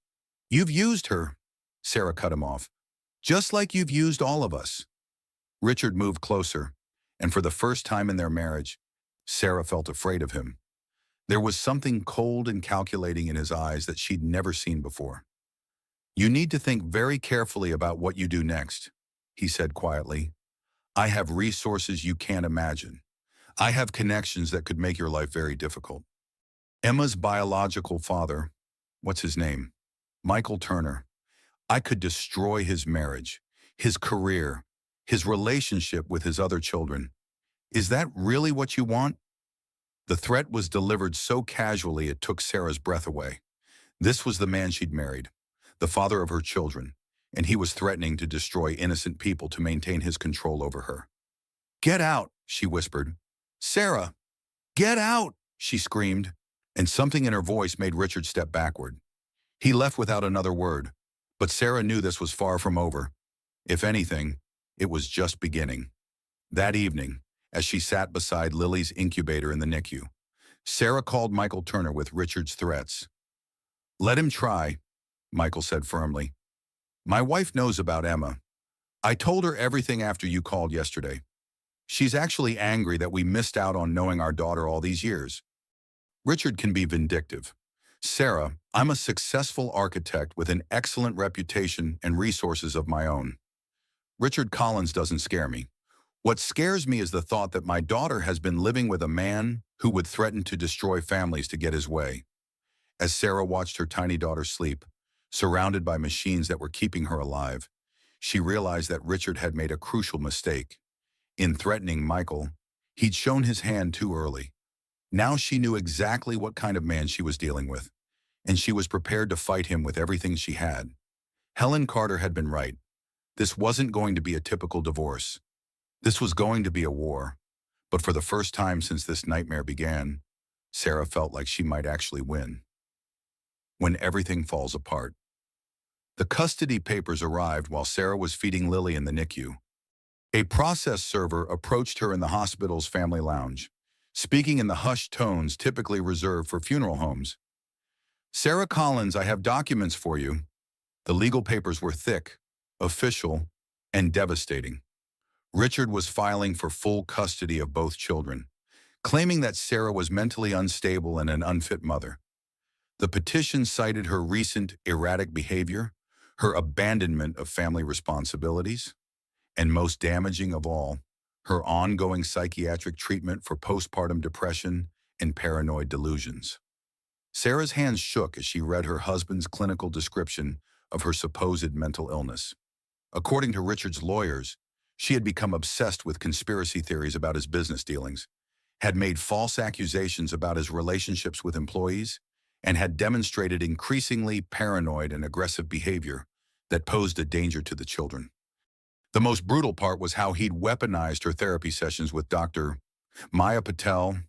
You've used her." Sarah cut him off. "Just like you've used all of us." Richard moved closer, and for the first time in their marriage, Sarah felt afraid of him. There was something cold and calculating in his eyes that she'd never seen before. "You need to think very carefully about what you do next," he said quietly. "I have resources you can't imagine. I have connections that could make your life very difficult. Emma's biological father, what's his name? Michael Turner. I could destroy his marriage, his career, his relationship with his other children. Is that really what you want?" The threat was delivered so casually it took Sarah's breath away. This was the man she'd married, the father of her children, and he was threatening to destroy innocent people to maintain his control over her. "Get out," she whispered. "Sarah, get out," she screamed, and something in her voice made Richard step backward. He left without another word, but Sarah knew this was far from over. If anything, it was just beginning. That evening, as she sat beside Lily's incubator in the NICU, Sarah called Michael Turner with Richard's threats. "Let him try," Michael said firmly. "My wife knows about Emma. I told her everything after you called yesterday. She's actually angry that we missed out on knowing our daughter all these years. Richard can be vindictive, Sarah, I'm a successful architect with an excellent reputation and resources of my own. Richard Collins doesn't scare me. What scares me is the thought that my daughter has been living with a man who would threaten to destroy families to get his way. As Sarah watched her tiny daughter sleep, surrounded by machines that were keeping her alive, she realized that Richard had made a crucial mistake. In threatening Michael, he'd shown his hand too early. Now she knew exactly what kind of man she was dealing with, and she was prepared to fight him with everything she had. Helen Carter had been right. This wasn't going to be a typical divorce. This was going to be a war. But for the first time since this nightmare began, Sarah felt like she might actually win. When everything falls apart. The custody papers arrived while Sarah was feeding Lily in the NICU. A process server approached her in the hospital's family lounge, speaking in the hushed tones typically reserved for funeral homes. "Sarah Collins, I have documents for you." The legal papers were thick, official, and devastating. Richard was filing for full custody of both children, claiming that Sarah was mentally unstable and an unfit mother. The petition cited her recent erratic behavior, her abandonment of family responsibilities, and most damaging of all, her ongoing psychiatric treatment for postpartum depression and paranoid delusions. Sarah's hands shook as she read her husband's clinical description of her supposed mental illness. According to Richard's lawyers, she had become obsessed with conspiracy theories about his business dealings, had made false accusations about his relationships with employees, and had demonstrated increasingly paranoid and aggressive behavior that posed a danger to the children. The most brutal part was how he'd weaponized her therapy sessions with Dr. Maya Patel.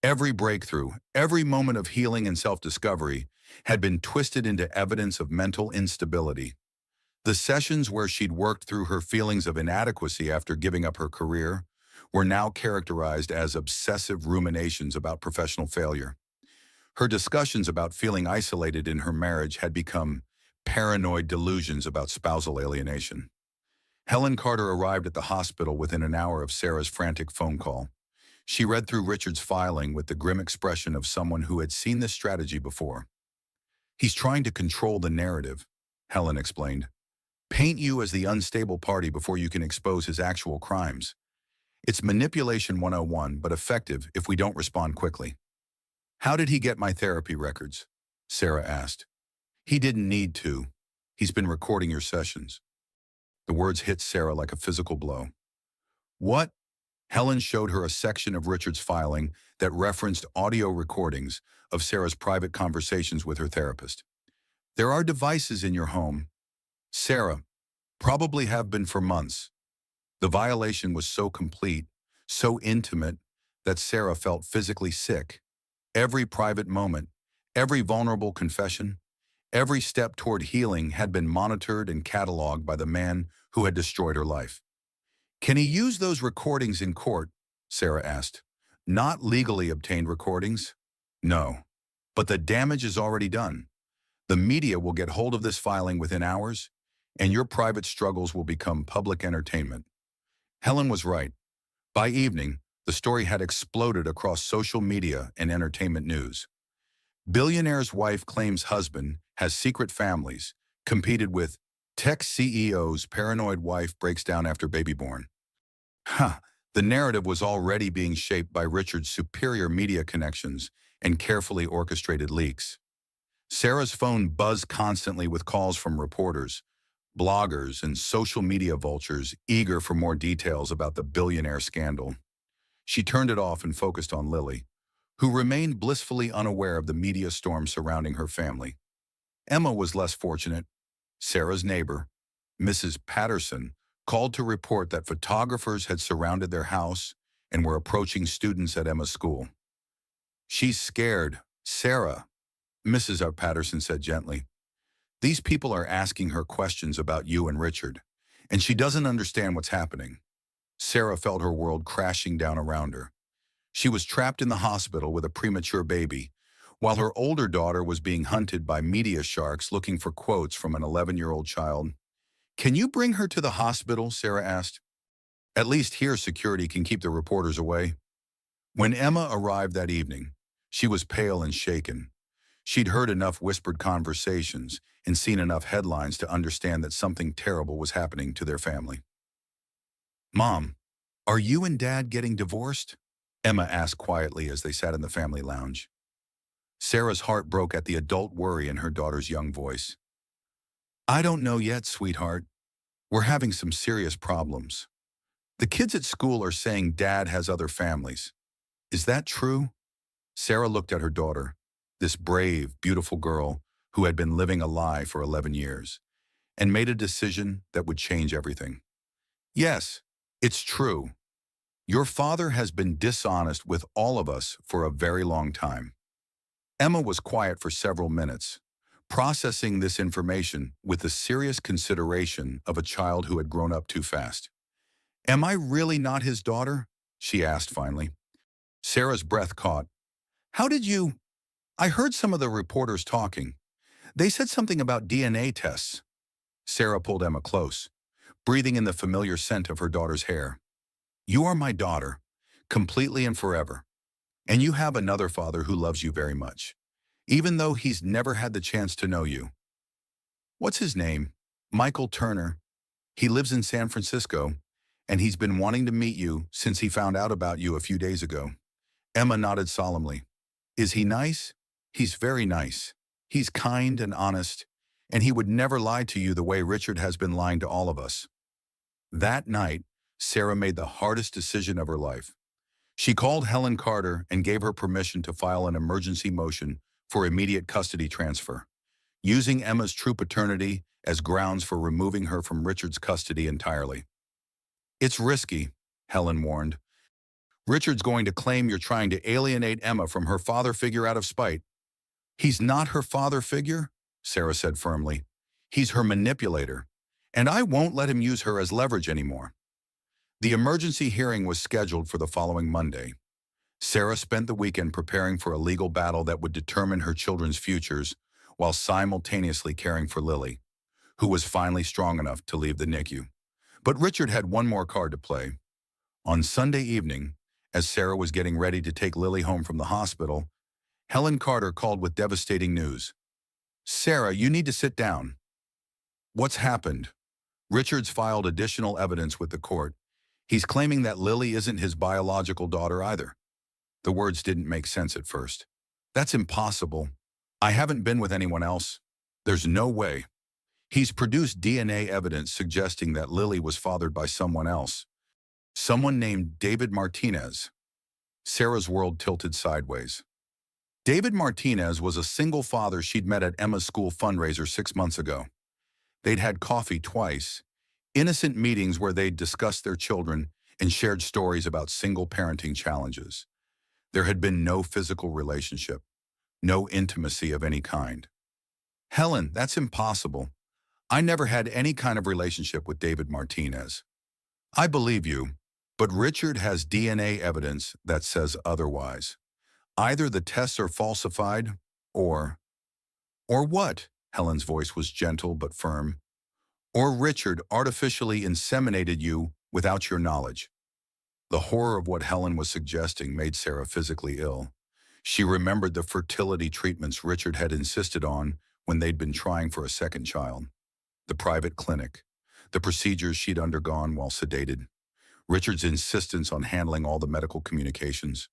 Every breakthrough, every moment of healing and self-discovery had been twisted into evidence of mental instability. The sessions where she'd worked through her feelings of inadequacy after giving up her career were now characterized as obsessive ruminations about professional failure. Her discussions about feeling isolated in her marriage had become paranoid delusions about spousal alienation. Helen Carter arrived at the hospital within an hour of Sarah's frantic phone call. She read through Richard's filing with the grim expression of someone who had seen this strategy before. "He's trying to control the narrative," Helen explained. "Paint you as the unstable party before you can expose his actual crimes. It's manipulation 101, but effective if we don't respond quickly." "How did he get my therapy records?" Sarah asked. "He didn't need to. He's been recording your sessions." The words hit Sarah like a physical blow. "What?" Helen showed her a section of Richard's filing that referenced audio recordings of Sarah's private conversations with her therapist. "There are devices in your home, Sarah, probably have been for months." The violation was so complete, so intimate, that Sarah felt physically sick. Every private moment, every vulnerable confession, every step toward healing had been monitored and cataloged by the man who had destroyed her life. "Can he use those recordings in court?" Sarah asked. "Not legally obtained recordings?" "No. But the damage is already done. The media will get hold of this filing within hours, and your private struggles will become public entertainment." Helen was right. By evening, the story had exploded across social media and entertainment news. "Billionaire's wife claims husband has secret families," competed with "Tech CEO's paranoid wife breaks down after baby born." The narrative was already being shaped by Richard's superior media connections and carefully orchestrated leaks. Sarah's phone buzzed constantly with calls from reporters, bloggers, and social media vultures eager for more details about the billionaire scandal. She turned it off and focused on Lily, who remained blissfully unaware of the media storm surrounding her family. Emma was less fortunate. Sarah's neighbor, Mrs. Patterson, called to report that photographers had surrounded their house and were approaching students at Emma's school. "She's scared, Sarah," Mrs. Patterson said gently. "These people are asking her questions about you and Richard, and she doesn't understand what's happening." Sarah felt her world crashing down around her. She was trapped in the hospital with a premature baby, while her older daughter was being hunted by media sharks looking for quotes from an 11-year-old child. "Can you bring her to the hospital?" Sarah asked. "At least here security can keep the reporters away." When Emma arrived that evening, she was pale and shaken. She'd heard enough whispered conversations and seen enough headlines to understand that something terrible was happening to their family. "Mom, are you and Dad getting divorced?" Emma asked quietly as they sat in the family lounge. Sarah's heart broke at the adult worry in her daughter's young voice. "I don't know yet, sweetheart. We're having some serious problems. The kids at school are saying Dad has other families. Is that true?" Sarah looked at her daughter, this brave, beautiful girl who had been living a lie for 11 years, and made a decision that would change everything. "Yes, it's true. Your father has been dishonest with all of us for a very long time." Emma was quiet for several minutes, processing this information with the serious consideration of a child who had grown up too fast. "Am I really not his daughter?" she asked finally. Sarah's breath caught. "How did you—" "I heard some of the reporters talking. They said something about DNA tests." Sarah pulled Emma close, breathing in the familiar scent of her daughter's hair. "You are my daughter, completely and forever. And you have another father who loves you very much, even though he's never had the chance to know you." "What's his name?" "Michael Turner. He lives in San Francisco, and he's been wanting to meet you since he found out about you a few days ago." Emma nodded solemnly. "Is he nice?" "He's very nice. He's kind and honest, and he would never lie to you the way Richard has been lying to all of us." That night, Sarah made the hardest decision of her life. She called Helen Carter and gave her permission to file an emergency motion for immediate custody transfer, using Emma's true paternity as grounds for removing her from Richard's custody entirely. "It's risky," Helen warned. "Richard's going to claim you're trying to alienate Emma from her father figure out of spite." "He's not her father figure," Sarah said firmly. "He's her manipulator, and I won't let him use her as leverage anymore." The emergency hearing was scheduled for the following Monday. Sarah spent the weekend preparing for a legal battle that would determine her children's futures while simultaneously caring for Lily, who was finally strong enough to leave the NICU. But Richard had one more card to play. On Sunday evening, as Sarah was getting ready to take Lily home from the hospital, Helen Carter called with devastating news. "Sarah, you need to sit down." "What's happened?" "Richard's filed additional evidence with the court. He's claiming that Lily isn't his biological daughter either." The words didn't make sense at first. "That's impossible. I haven't been with anyone else. There's no way." "He's produced DNA evidence suggesting that Lily was fathered by someone else. Someone named David Martinez." Sarah's world tilted sideways. David Martinez was a single father she'd met at Emma's school fundraiser 6 months ago. They'd had coffee twice, innocent meetings where they'd discussed their children and shared stories about single parenting challenges. There had been no physical relationship, no intimacy of any kind. "Helen, that's impossible. I never had any kind of relationship with David Martinez." "I believe you, but Richard has DNA evidence that says otherwise. Either the tests are falsified, or—" "Or what?" Helen's voice was gentle but firm. "Or Richard artificially inseminated you without your knowledge." The horror of what Helen was suggesting made Sarah physically ill. She remembered the fertility treatments Richard had insisted on when they'd been trying for a second child. The private clinic, the procedures she'd undergone while sedated, Richard's insistence on handling all the medical communications.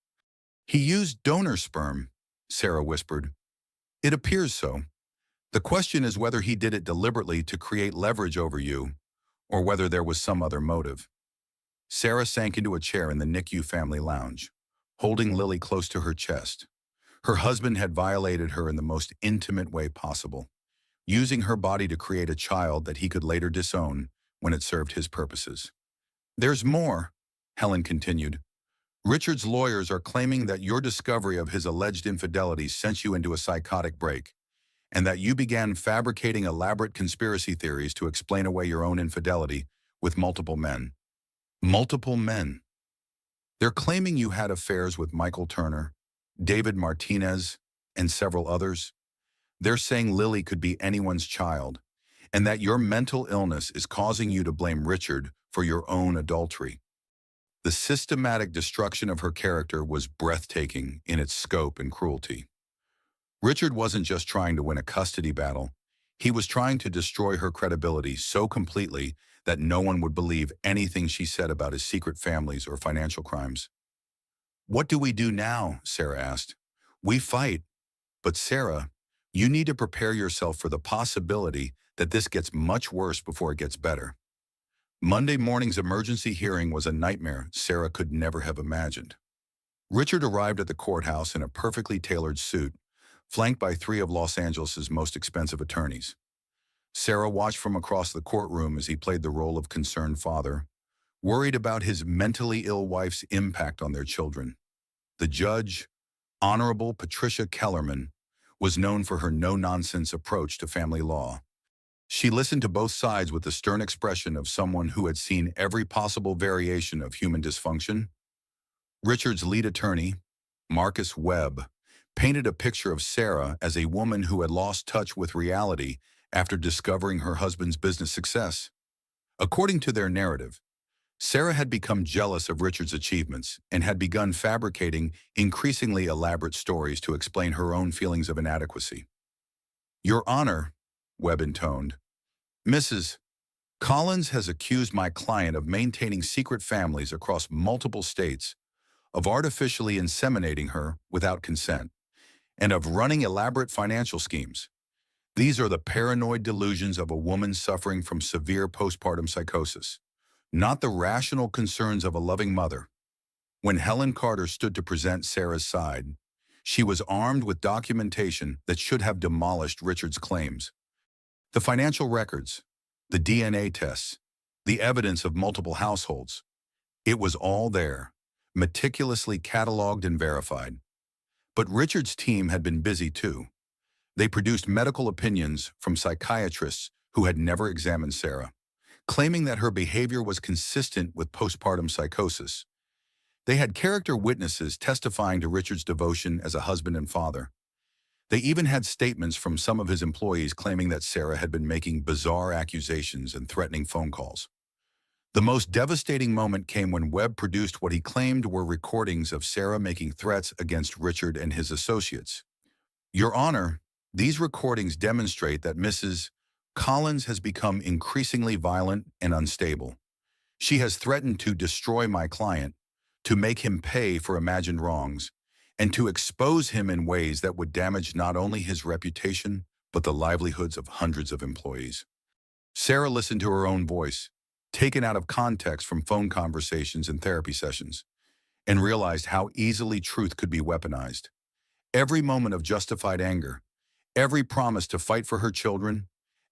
"He used donor sperm," Sarah whispered. "It appears so. The question is whether he did it deliberately to create leverage over you, or whether there was some other motive." Sarah sank into a chair in the NICU family lounge, holding Lily close to her chest. Her husband had violated her in the most intimate way possible, using her body to create a child that he could later disown when it served his purposes. "There's more," Helen continued. "Richard's lawyers are claiming that your discovery of his alleged infidelity sent you into a psychotic break, and that you began fabricating elaborate conspiracy theories to explain away your own infidelity with multiple men." Multiple men. They're claiming you had affairs with Michael Turner, David Martinez, and several others. They're saying Lily could be anyone's child, and that your mental illness is causing you to blame Richard for your own adultery. The systematic destruction of her character was breathtaking in its scope and cruelty. Richard wasn't just trying to win a custody battle. He was trying to destroy her credibility so completely that no one would believe anything she said about his secret families or financial crimes. "What do we do now?" Sarah asked. "We fight. But Sarah, you need to prepare yourself for the possibility that this gets much worse before it gets better." Monday morning's emergency hearing was a nightmare Sarah could never have imagined. Richard arrived at the courthouse in a perfectly tailored suit, flanked by three of Los Angeles's most expensive attorneys. Sarah watched from across the courtroom as he played the role of concerned father, worried about his mentally ill wife's impact on their children. The judge, Honorable Patricia Kellerman, was known for her no-nonsense approach to family law. She listened to both sides with the stern expression of someone who had seen every possible variation of human dysfunction. Richard's lead attorney, Marcus Webb, painted a picture of Sarah as a woman who had lost touch with reality after discovering her husband's business success. According to their narrative, Sarah had become jealous of Richard's achievements and had begun fabricating increasingly elaborate stories to explain her own feelings of inadequacy. "Your Honor," Webb intoned, "Mrs. Collins has accused my client of maintaining secret families across multiple states, of artificially inseminating her without consent, and of running elaborate financial schemes. These are the paranoid delusions of a woman suffering from severe postpartum psychosis, not the rational concerns of a loving mother." When Helen Carter stood to present Sarah's side, she was armed with documentation that should have demolished Richard's claims. The financial records, the DNA tests, the evidence of multiple households. It was all there, meticulously cataloged and verified. But Richard's team had been busy too. They produced medical opinions from psychiatrists who had never examined Sarah, claiming that her behavior was consistent with postpartum psychosis. They had character witnesses testifying to Richard's devotion as a husband and father. They even had statements from some of his employees claiming that Sarah had been making bizarre accusations and threatening phone calls. The most devastating moment came when Webb produced what he claimed were recordings of Sarah making threats against Richard and his associates. "Your Honor, these recordings demonstrate that Mrs. Collins has become increasingly violent and unstable. She has threatened to destroy my client, to make him pay for imagined wrongs, and to expose him in ways that would damage not only his reputation, but the livelihoods of hundreds of employees." Sarah listened to her own voice, taken out of context from phone conversations and therapy sessions, and realized how easily truth could be weaponized. Every moment of justified anger, every promise to fight for her children,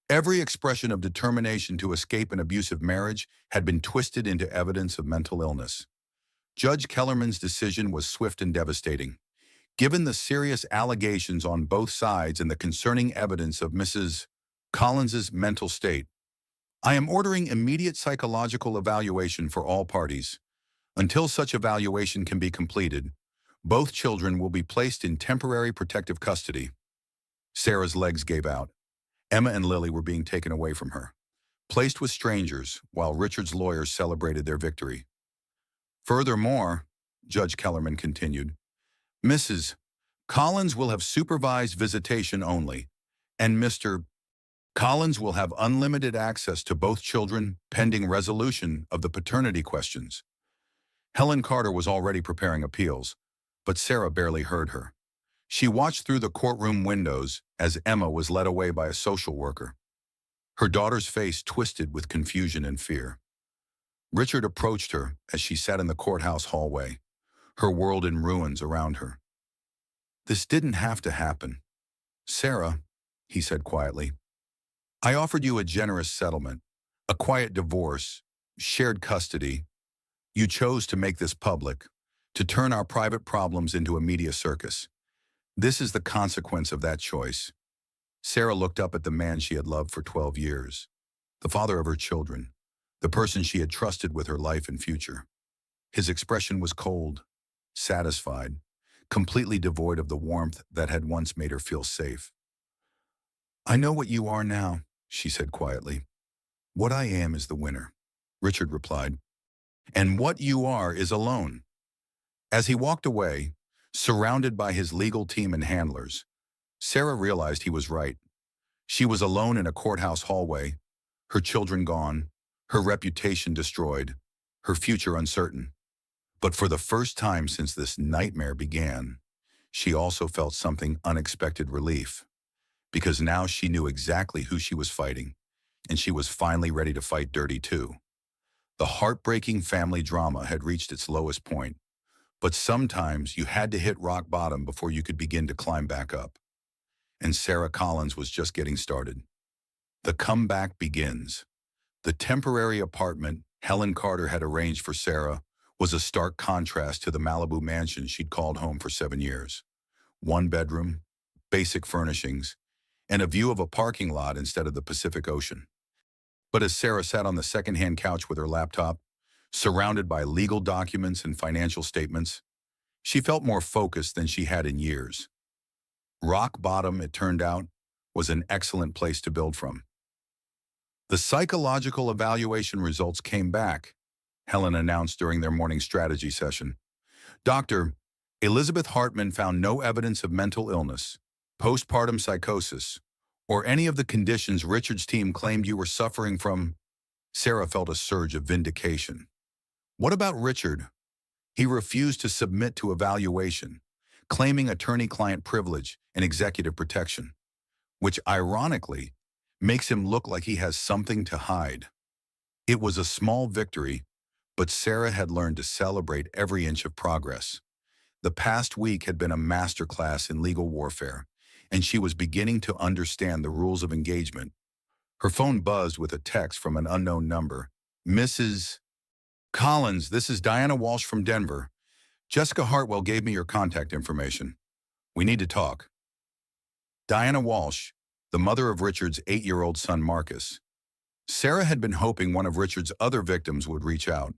every expression of determination to escape an abusive marriage had been twisted into evidence of mental illness. Judge Kellerman's decision was swift and devastating. Given the serious allegations on both sides and the concerning evidence of Mrs. Collins's mental state, "I am ordering immediate psychological evaluation for all parties. Until such evaluation can be completed, both children will be placed in temporary protective custody." Sarah's legs gave out. Emma and Lily were being taken away from her, placed with strangers, while Richard's lawyers celebrated their victory. "Furthermore," Judge Kellerman continued, "Mrs. Collins will have supervised visitation only, and Mr. Collins will have unlimited access to both children pending resolution of the paternity questions." Helen Carter was already preparing appeals, but Sarah barely heard her. She watched through the courtroom windows as Emma was led away by a social worker. Her daughter's face twisted with confusion and fear. Richard approached her as she sat in the courthouse hallway, her world in ruins around her. "This didn't have to happen. Sarah," he said quietly, "I offered you a generous settlement, a quiet divorce, shared custody. You chose to make this public, to turn our private problems into a media circus. This is the consequence of that choice." Sarah looked up at the man she had loved for 12 years, the father of her children, the person she had trusted with her life and future. His expression was cold, satisfied, completely devoid of the warmth that had once made her feel safe. "I know what you are now," she said quietly. "What I am is the winner," Richard replied. "And what you are is alone." As he walked away, surrounded by his legal team and handlers, Sarah realized he was right. She was alone in a courthouse hallway, her children gone, her reputation destroyed, her future uncertain. But for the first time since this nightmare began, she also felt something unexpected relief, because now she knew exactly who she was fighting, and she was finally ready to fight dirty too. The heartbreaking family drama had reached its lowest point, but sometimes you had to hit rock bottom before you could begin to climb back up. And Sarah Collins was just getting started. The comeback begins. The temporary apartment Helen Carter had arranged for Sarah was a stark contrast to the Malibu mansion she'd called home for 7 years. One bedroom, basic furnishings, and a view of a parking lot instead of the Pacific Ocean. But as Sarah sat on the second-hand couch with her laptop, surrounded by legal documents and financial statements, she felt more focused than she had in years. Rock bottom, it turned out, was an excellent place to build from. The psychological evaluation results came back, Helen announced during their morning strategy session. Dr. Elizabeth Hartman found no evidence of mental illness, postpartum psychosis, or any of the conditions Richard's team claimed you were suffering from. Sarah felt a surge of vindication. What about Richard? He refused to submit to evaluation, claiming attorney-client privilege and executive protection, which ironically makes him look like he has something to hide. It was a small victory, but Sarah had learned to celebrate every inch of progress. The past week had been a masterclass in legal warfare, and she was beginning to understand the rules of engagement. Her phone buzzed with a text from an unknown number. Mrs. Collins, this is Diana Walsh from Denver. Jessica Hartwell gave me your contact information. We need to talk. Diana Walsh, the mother of Richard's 8-year-old son Marcus. Sarah had been hoping one of Richard's other victims would reach out,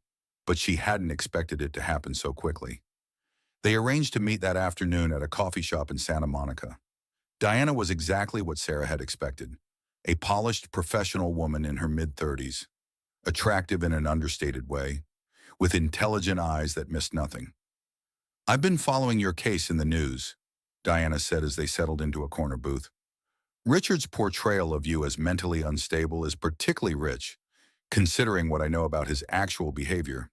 but she hadn't expected it to happen so quickly. They arranged to meet that afternoon at a coffee shop in Santa Monica. Diana was exactly what Sarah had expected, a polished professional woman in her mid-30s, attractive in an understated way, with intelligent eyes that missed nothing. I've been following your case in the news, Diana said as they settled into a corner booth. Richard's portrayal of you as mentally unstable is particularly rich, considering what I know about his actual behavior.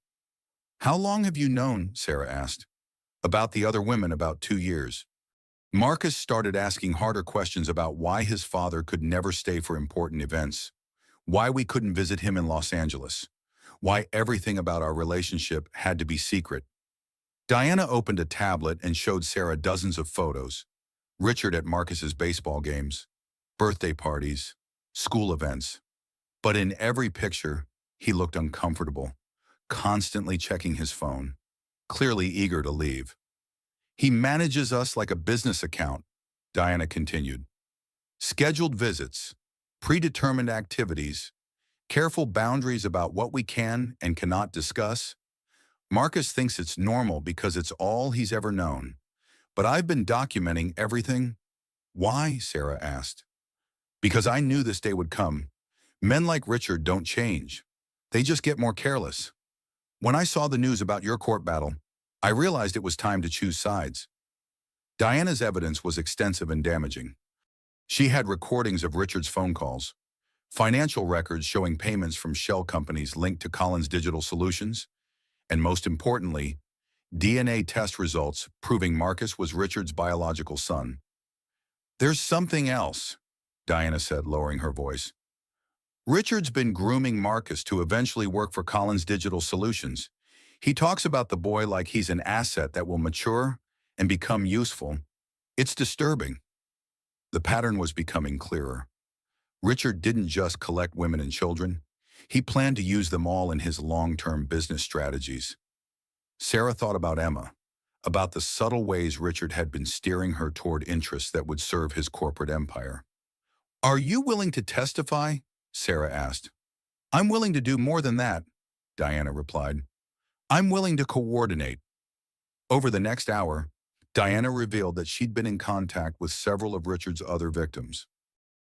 How long have you known, Sarah asked. About the other women, about 2 years. Marcus started asking harder questions about why his father could never stay for important events, why we couldn't visit him in Los Angeles, why everything about our relationship had to be secret. Diana opened a tablet and showed Sarah dozens of photos. Richard at Marcus's baseball games, birthday parties, school events. But in every picture, he looked uncomfortable, constantly checking his phone, clearly eager to leave. He manages us like a business account, Diana continued. Scheduled visits, predetermined activities, careful boundaries about what we can and cannot discuss. Marcus thinks it's normal because it's all he's ever known. But I've been documenting everything. Why? Sarah asked. Because I knew this day would come. Men like Richard don't change. They just get more careless. When I saw the news about your court battle, I realized it was time to choose sides. Diana's evidence was extensive and damaging. She had recordings of Richard's phone calls, financial records showing payments from shell companies linked to Collins Digital Solutions, and most importantly, DNA test results proving Marcus was Richard's biological son. There's something else, Diana said, lowering her voice. Richard's been grooming Marcus to eventually work for Collins Digital Solutions. He talks about the boy like he's an asset that will mature and become useful. It's disturbing. The pattern was becoming clearer. Richard didn't just collect women and children. He planned to use them all in his long-term business strategies. Sarah thought about Emma, about the subtle ways Richard had been steering her toward interests that would serve his corporate empire. Are you willing to testify? Sarah asked. I'm willing to do more than that, Diana replied. I'm willing to coordinate. Over the next hour, Diana revealed that she'd been in contact with several of Richard's other victims.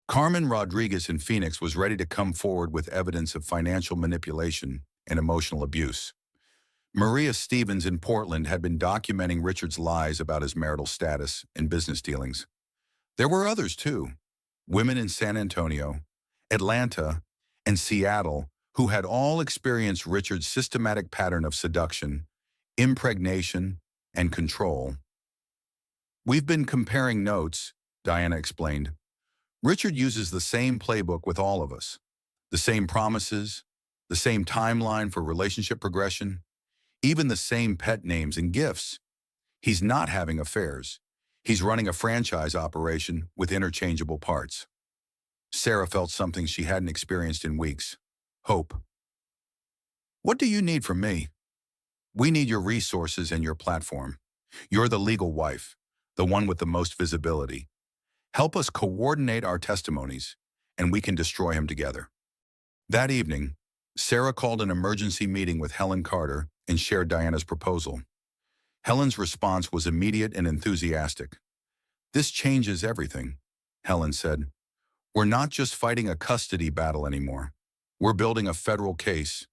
Carmen Rodriguez in Phoenix was ready to come forward with evidence of financial manipulation and emotional abuse. Maria Stevens in Portland had been documenting Richard's lies about his marital status and business dealings. There were others too, women in San Antonio, Atlanta, and Seattle who had all experienced Richard's systematic pattern of seduction, impregnation, and control. We've been comparing notes, Diana explained. Richard uses the same playbook with all of us. The same promises, the same timeline for relationship progression, even the same pet names and gifts. He's not having affairs. He's running a franchise operation with interchangeable parts. Sarah felt something she hadn't experienced in weeks. Hope. What do you need from me? We need your resources and your platform. You're the legal wife, the one with the most visibility. Help us coordinate our testimonies, and we can destroy him together. That evening, Sarah called an emergency meeting with Helen Carter and shared Diana's proposal. Helen's response was immediate and enthusiastic. This changes everything, Helen said. We're not just fighting a custody battle anymore. We're building a federal case,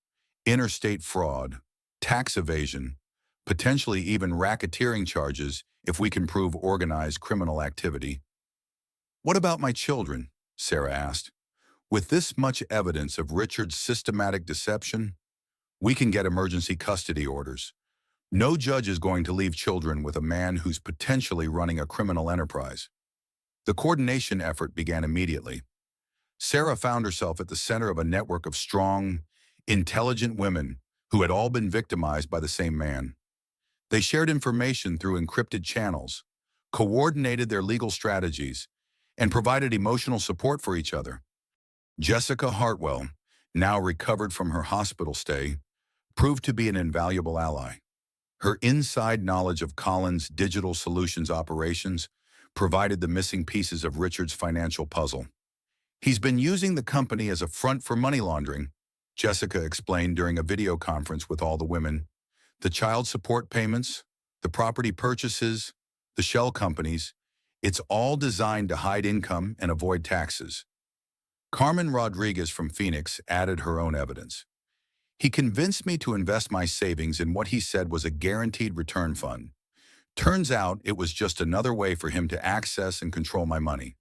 interstate fraud, tax evasion, potentially even racketeering charges if we can prove organized criminal activity. What about my children? Sarah asked. With this much evidence of Richard's systematic deception, we can get emergency custody orders. No judge is going to leave children with a man who's potentially running a criminal enterprise. The coordination effort began immediately. Sarah found herself at the center of a network of strong, intelligent women who had all been victimized by the same man. They shared information through encrypted channels, coordinated their legal strategies, and provided emotional support for each other. Jessica Hartwell, now recovered from her hospital stay, proved to be an invaluable ally. Her inside knowledge of Collins' digital solutions operations provided the missing pieces of Richard's financial puzzle. He's been using the company as a front for money laundering, Jessica explained during a video conference with all the women. The child support payments, the property purchases, the shell companies, it's all designed to hide income and avoid taxes. Carmen Rodriguez from Phoenix added her own evidence. He convinced me to invest my savings in what he said was a guaranteed return fund. Turns out it was just another way for him to access and control my money.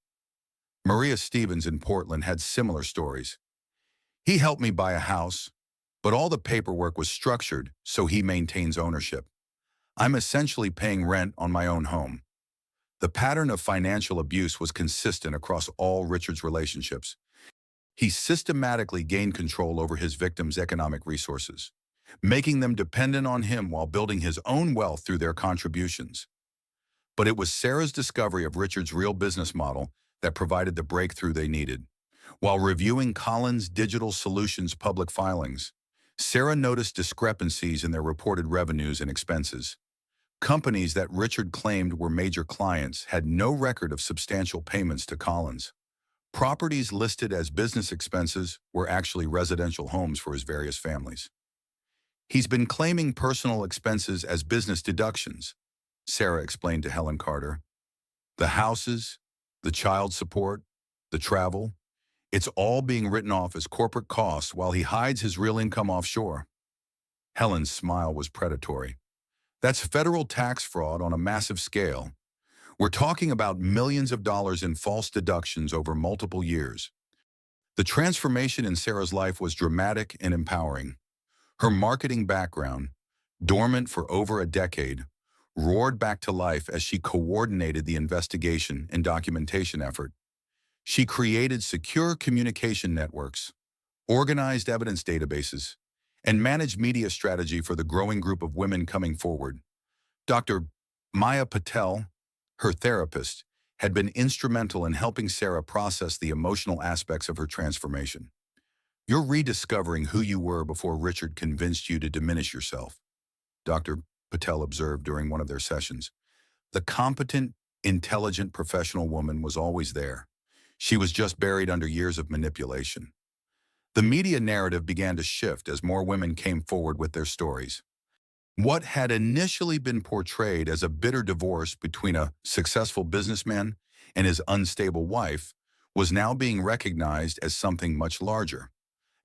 Maria Stevens in Portland had similar stories. He helped me buy a house, but all the paperwork was structured so he maintains ownership. I'm essentially paying rent on my own home. The pattern of financial abuse was consistent across all Richard's relationships. He systematically gained control over his victims' economic resources, making them dependent on him while building his own wealth through their contributions. But it was Sarah's discovery of Richard's real business model that provided the breakthrough they needed. While reviewing Collins' digital solutions public filings, Sarah noticed discrepancies in their reported revenues and expenses. Companies that Richard claimed were major clients had no record of substantial payments to Collins. Properties listed as business expenses were actually residential homes for his various families. He's been claiming personal expenses as business deductions, Sarah explained to Helen Carter. The houses, the child support, the travel, it's all being written off as corporate costs while he hides his real income offshore. Helen's smile was predatory. That's federal tax fraud on a massive scale. We're talking about millions of dollars in false deductions over multiple years. The transformation in Sarah's life was dramatic and empowering. Her marketing background, dormant for over a decade, roared back to life as she coordinated the investigation and documentation effort. She created secure communication networks, organized evidence databases, and managed media strategy for the growing group of women coming forward. Dr. Maya Patel, her therapist, had been instrumental in helping Sarah process the emotional aspects of her transformation. You're rediscovering who you were before Richard convinced you to diminish yourself, Dr. Patel observed during one of their sessions. The competent, intelligent professional woman was always there. She was just buried under years of manipulation. The media narrative began to shift as more women came forward with their stories. What had initially been portrayed as a bitter divorce between a successful businessman and his unstable wife was now being recognized as something much larger,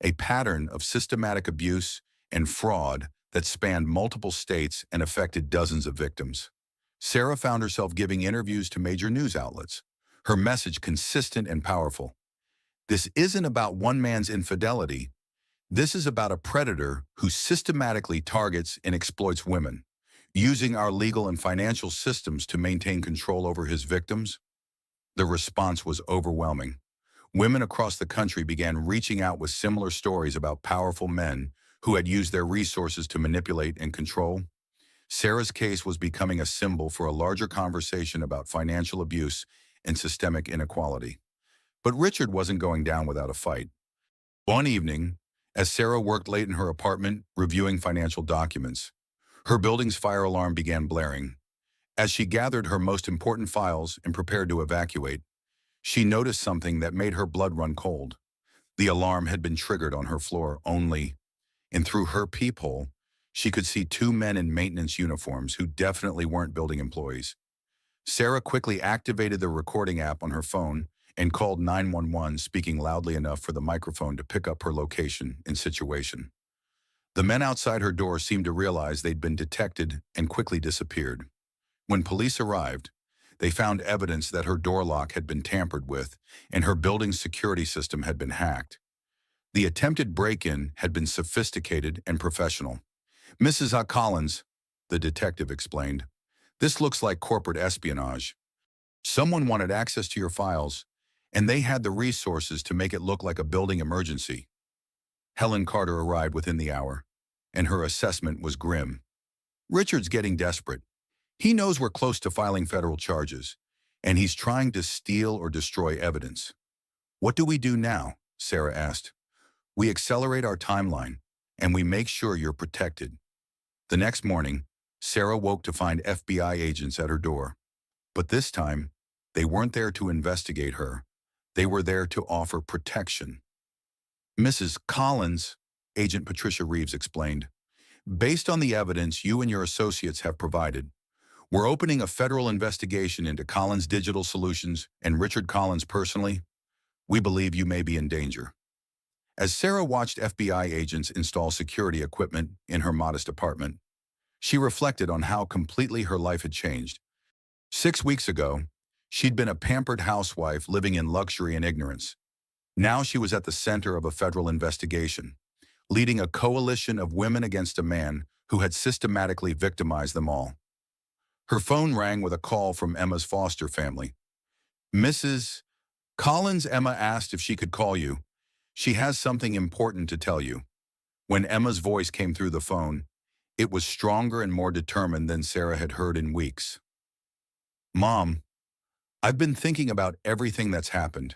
a pattern of systematic abuse and fraud that spanned multiple states and affected dozens of victims. Sarah found herself giving interviews to major news outlets, her message consistent and powerful. This isn't about one man's infidelity. This is about a predator who systematically targets and exploits women, using our legal and financial systems to maintain control over his victims. The response was overwhelming. Women across the country began reaching out with similar stories about powerful men who had used their resources to manipulate and control. Sarah's case was becoming a symbol for a larger conversation about financial abuse and systemic inequality. But Richard wasn't going down without a fight. One evening, as Sarah worked late in her apartment reviewing financial documents, her building's fire alarm began blaring. As she gathered her most important files and prepared to evacuate, she noticed something that made her blood run cold. The alarm had been triggered on her floor only, and through her peephole, she could see two men in maintenance uniforms who definitely weren't building employees. Sarah quickly activated the recording app on her phone and called 911, speaking loudly enough for the microphone to pick up her location and situation. The men outside her door seemed to realize they'd been detected and quickly disappeared. When police arrived, they found evidence that her door lock had been tampered with and her building's security system had been hacked. The attempted break-in had been sophisticated and professional. "Mrs. Collins," the detective explained, "this looks like corporate espionage. Someone wanted access to your files, and they had the resources to make it look like a building emergency." Helen Carter arrived within the hour, and her assessment was grim. "Richard's getting desperate. He knows we're close to filing federal charges, and he's trying to steal or destroy evidence." "What do we do now?" Sarah asked. "We accelerate our timeline, and we make sure you're protected." The next morning, Sarah woke to find FBI agents at her door. But this time, they weren't there to investigate her. They were there to offer protection. "Mrs. Collins," Agent Patricia Reeves explained, "based on the evidence you and your associates have provided, we're opening a federal investigation into Collins Digital Solutions and Richard Collins personally. We believe you may be in danger." As Sarah watched FBI agents install security equipment in her modest apartment, she reflected on how completely her life had changed. 6 weeks ago, she'd been a pampered housewife living in luxury and ignorance. Now she was at the center of a federal investigation, leading a coalition of women against a man who had systematically victimized them all. Her phone rang with a call from Emma's foster family. "Mrs. Collins, Emma asked if she could call you. She has something important to tell you." When Emma's voice came through the phone, it was stronger and more determined than Sarah had heard in weeks. "Mom, I've been thinking about everything that's happened,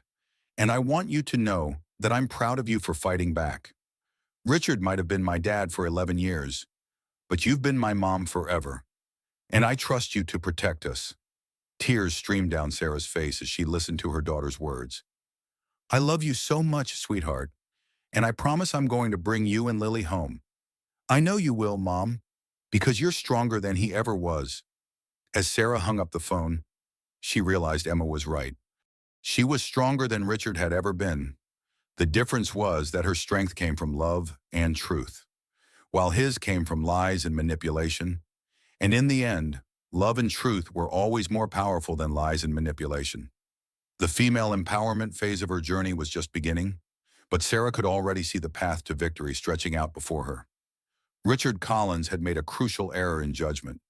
and I want you to know that I'm proud of you for fighting back. Richard might have been my dad for 11 years, but you've been my mom forever, and I trust you to protect us." Tears streamed down Sarah's face as she listened to her daughter's words. "I love you so much, sweetheart, and I promise I'm going to bring you and Lily home." "I know you will, Mom, because you're stronger than he ever was." As Sarah hung up the phone, she realized Emma was right. She was stronger than Richard had ever been. The difference was that her strength came from love and truth, while his came from lies and manipulation. And in the end, love and truth were always more powerful than lies and manipulation. The female empowerment phase of her journey was just beginning, but Sarah could already see the path to victory stretching out before her. Richard Collins had made a crucial error in judgment.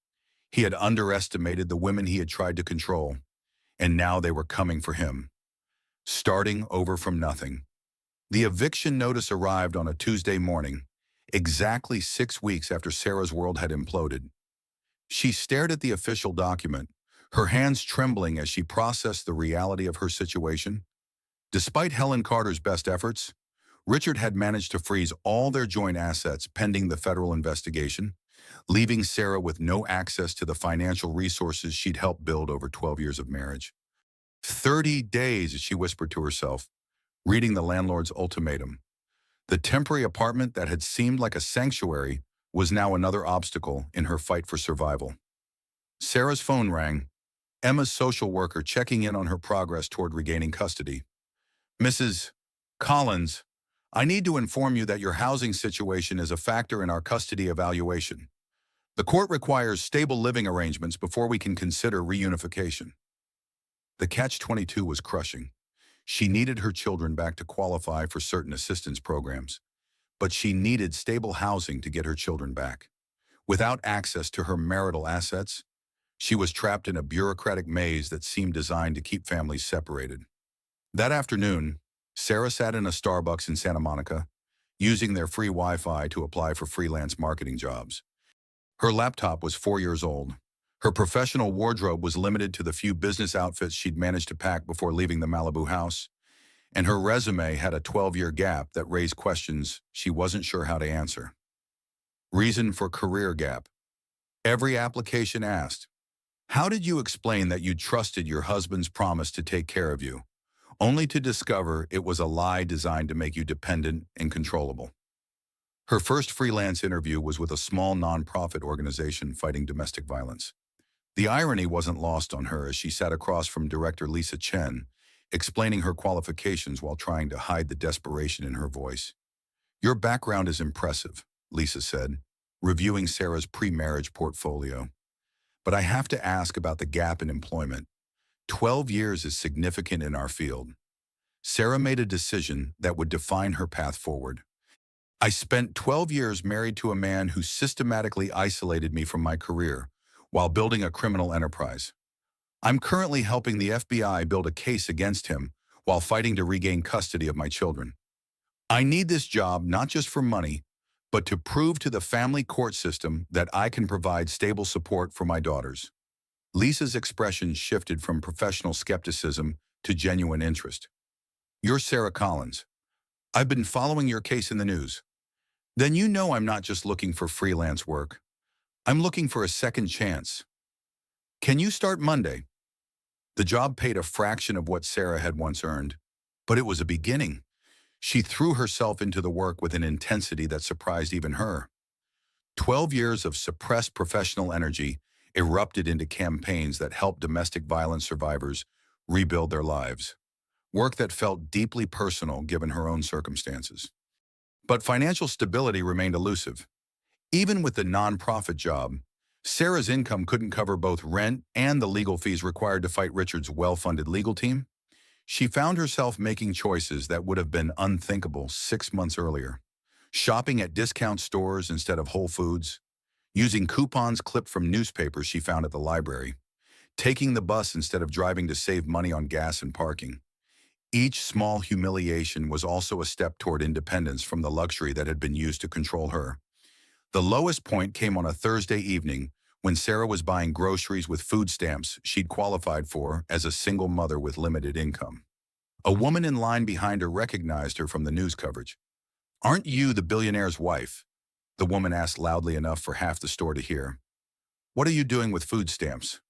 He had underestimated the women he had tried to control, and now they were coming for him, starting over from nothing. The eviction notice arrived on a Tuesday morning, exactly 6 weeks after Sarah's world had imploded. She stared at the official document, her hands trembling as she processed the reality of her situation. Despite Helen Carter's best efforts, Richard had managed to freeze all their joint assets pending the federal investigation, leaving Sarah with no access to the financial resources she'd helped build over 12 years of marriage. 30 days, she whispered to herself, reading the landlord's ultimatum. The temporary apartment that had seemed like a sanctuary was now another obstacle in her fight for survival. Sarah's phone rang, Emma's social worker checking in on her progress toward regaining custody. "Mrs. Collins, I need to inform you that your housing situation is a factor in our custody evaluation. The court requires stable living arrangements before we can consider reunification." The catch-22 was crushing. She needed her children back to qualify for certain assistance programs, but she needed stable housing to get her children back. Without access to her marital assets, she was trapped in a bureaucratic maze that seemed designed to keep families separated. That afternoon, Sarah sat in a Starbucks in Santa Monica, using their free Wi-Fi to apply for freelance marketing jobs. Her laptop was 4 years old. Her professional wardrobe was limited to the few business outfits she'd managed to pack before leaving the Malibu house, and her resume had a 12-year gap that raised questions she wasn't sure how to answer. Reason for career gap. Every application asked, "How did you explain that you trusted your husband's promise to take care of you, only to discover it was a lie designed to make you dependent and controllable?" Her first freelance interview was with a small nonprofit organization fighting domestic violence. The irony wasn't lost on her as she sat across from director Lisa Chen, explaining her qualifications while trying to hide the desperation in her voice. "Your background is impressive," Lisa said, reviewing Sarah's pre-marriage portfolio. "But I have to ask about the gap in employment. 12 years is significant in our field." Sarah made a decision that would define her path forward. "I spent 12 years married to a man who systematically isolated me from my career while building a criminal enterprise. I'm currently helping the FBI build a case against him while fighting to regain custody of my children. I need this job not just for money, but to prove to the family court system that I can provide stable support for my daughters." Lisa's expression shifted from professional skepticism to genuine interest. "You're Sarah Collins. I've been following your case in the news. Then you know I'm not just looking for freelance work. I'm looking for a second chance. Can you start Monday?" The job paid a fraction of what Sarah had once earned, but it was a beginning. She threw herself into the work with an intensity that surprised even her. 12 years of suppressed professional energy erupted into campaigns that helped domestic violence survivors rebuild their lives. Work that felt deeply personal given her own circumstances. But financial stability remained elusive. Even with the nonprofit job, Sarah's income couldn't cover both rent and the legal fees required to fight Richard's well-funded legal team. She found herself making choices that would have been unthinkable 6 months earlier. Shopping at discount stores instead of Whole Foods, using coupons clipped from newspapers she found at the library, taking the bus instead of driving to save money on gas and parking. Each small humiliation was also a step toward independence from the luxury that had been used to control her. The lowest point came on a Thursday evening when Sarah was buying groceries with food stamps she'd qualified for as a single mother with limited income. A woman in line behind her recognized her from the news coverage. "Aren't you the billionaire's wife?" the woman asked loudly enough for half the store to hear. "What are you doing with food stamps?"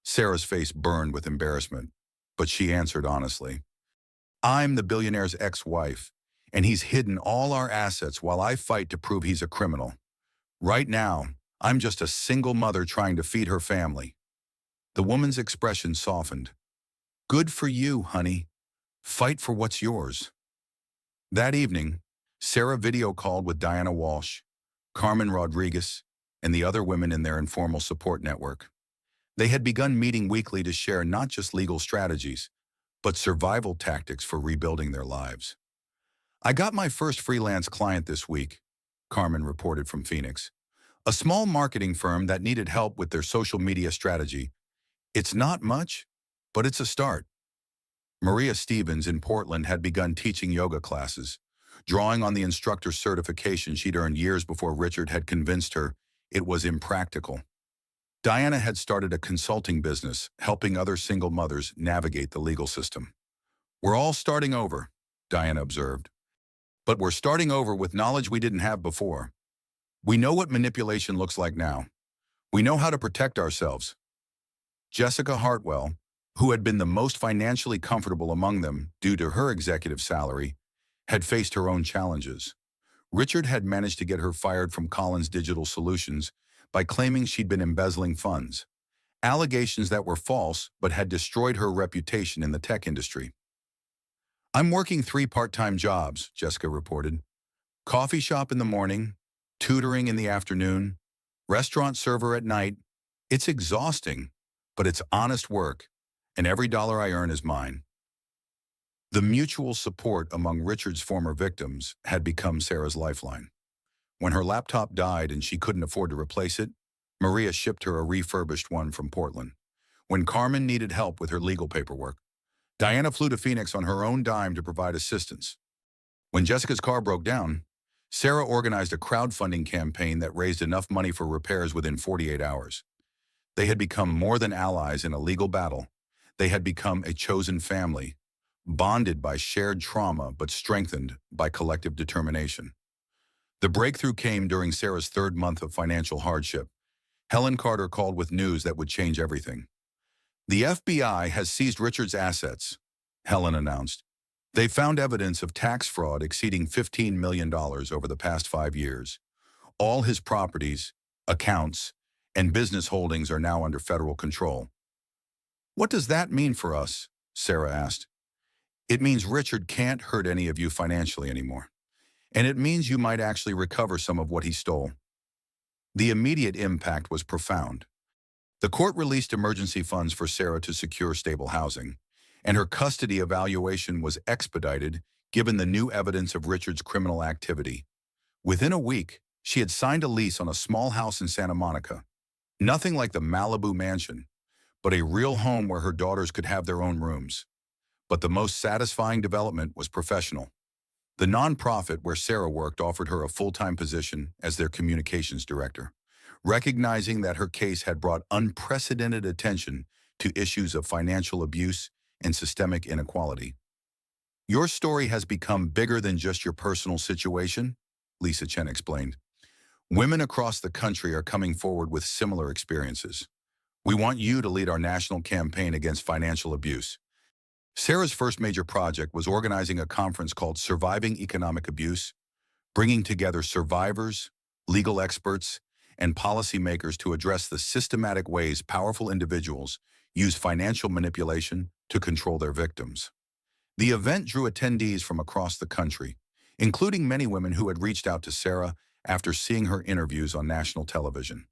Sarah's face burned with embarrassment, but she answered honestly. "I'm the billionaire's ex-wife, and he's hidden all our assets while I fight to prove he's a criminal. Right now, I'm just a single mother trying to feed her family." The woman's expression softened. "Good for you, honey. Fight for what's yours." That evening, Sarah video called with Diana Walsh, Carmen Rodriguez, and the other women in their informal support network. They had begun meeting weekly to share not just legal strategies, but survival tactics for rebuilding their lives. "I got my first freelance client this week," Carmen reported from Phoenix. "A small marketing firm that needed help with their social media strategy. It's not much, but it's a start." Maria Stevens in Portland had begun teaching yoga classes, drawing on the instructor's certification she'd earned years before Richard had convinced her it was impractical. Diana had started a consulting business, helping other single mothers navigate the legal system. "We're all starting over," Diana observed. "But we're starting over with knowledge we didn't have before. We know what manipulation looks like now. We know how to protect ourselves." Jessica Hartwell, who had been the most financially comfortable among them due to her executive salary, had faced her own challenges. Richard had managed to get her fired from Collins Digital Solutions by claiming she'd been embezzling funds, allegations that were false but had destroyed her reputation in the tech industry. "I'm working 3 part-time jobs," Jessica reported. "Coffee shop in the morning, tutoring in the afternoon, restaurant server at night. It's exhausting, but it's honest work, and every dollar I earn is mine. The mutual support among Richard's former victims had become Sarah's lifeline. When her laptop died and she couldn't afford to replace it, Maria shipped her a refurbished one from Portland. When Carmen needed help with her legal paperwork, Diana flew to Phoenix on her own dime to provide assistance. When Jessica's car broke down, Sarah organized a crowdfunding campaign that raised enough money for repairs within 48 hours. They had become more than allies in a legal battle. They had become a chosen family, bonded by shared trauma but strengthened by collective determination. The breakthrough came during Sarah's third month of financial hardship. Helen Carter called with news that would change everything. The FBI has seized Richard's assets, Helen announced. They found evidence of tax fraud exceeding $15 million over the past 5 years. All his properties, accounts, and business holdings are now under federal control. What does that mean for us? Sarah asked. It means Richard can't hurt any of you financially anymore. And it means you might actually recover some of what he stole. The immediate impact was profound. The court released emergency funds for Sarah to secure stable housing, and her custody evaluation was expedited given the new evidence of Richard's criminal activity. Within a week, she had signed a lease on a small house in Santa Monica. Nothing like the Malibu mansion, but a real home where her daughters could have their own rooms. But the most satisfying development was professional. The nonprofit where Sarah worked offered her a full-time position as their communications director, recognizing that her case had brought unprecedented attention to issues of financial abuse and systemic inequality. Your story has become bigger than just your personal situation, Lisa Chen explained. Women across the country are coming forward with similar experiences. We want you to lead our national campaign against financial abuse. Sarah's first major project was organizing a conference called Surviving Economic Abuse, bringing together survivors, legal experts, and policymakers to address the systematic ways powerful individuals use financial manipulation to control their victims. The event drew attendees from across the country, including many women who had reached out to Sarah after seeing her interviews on national television.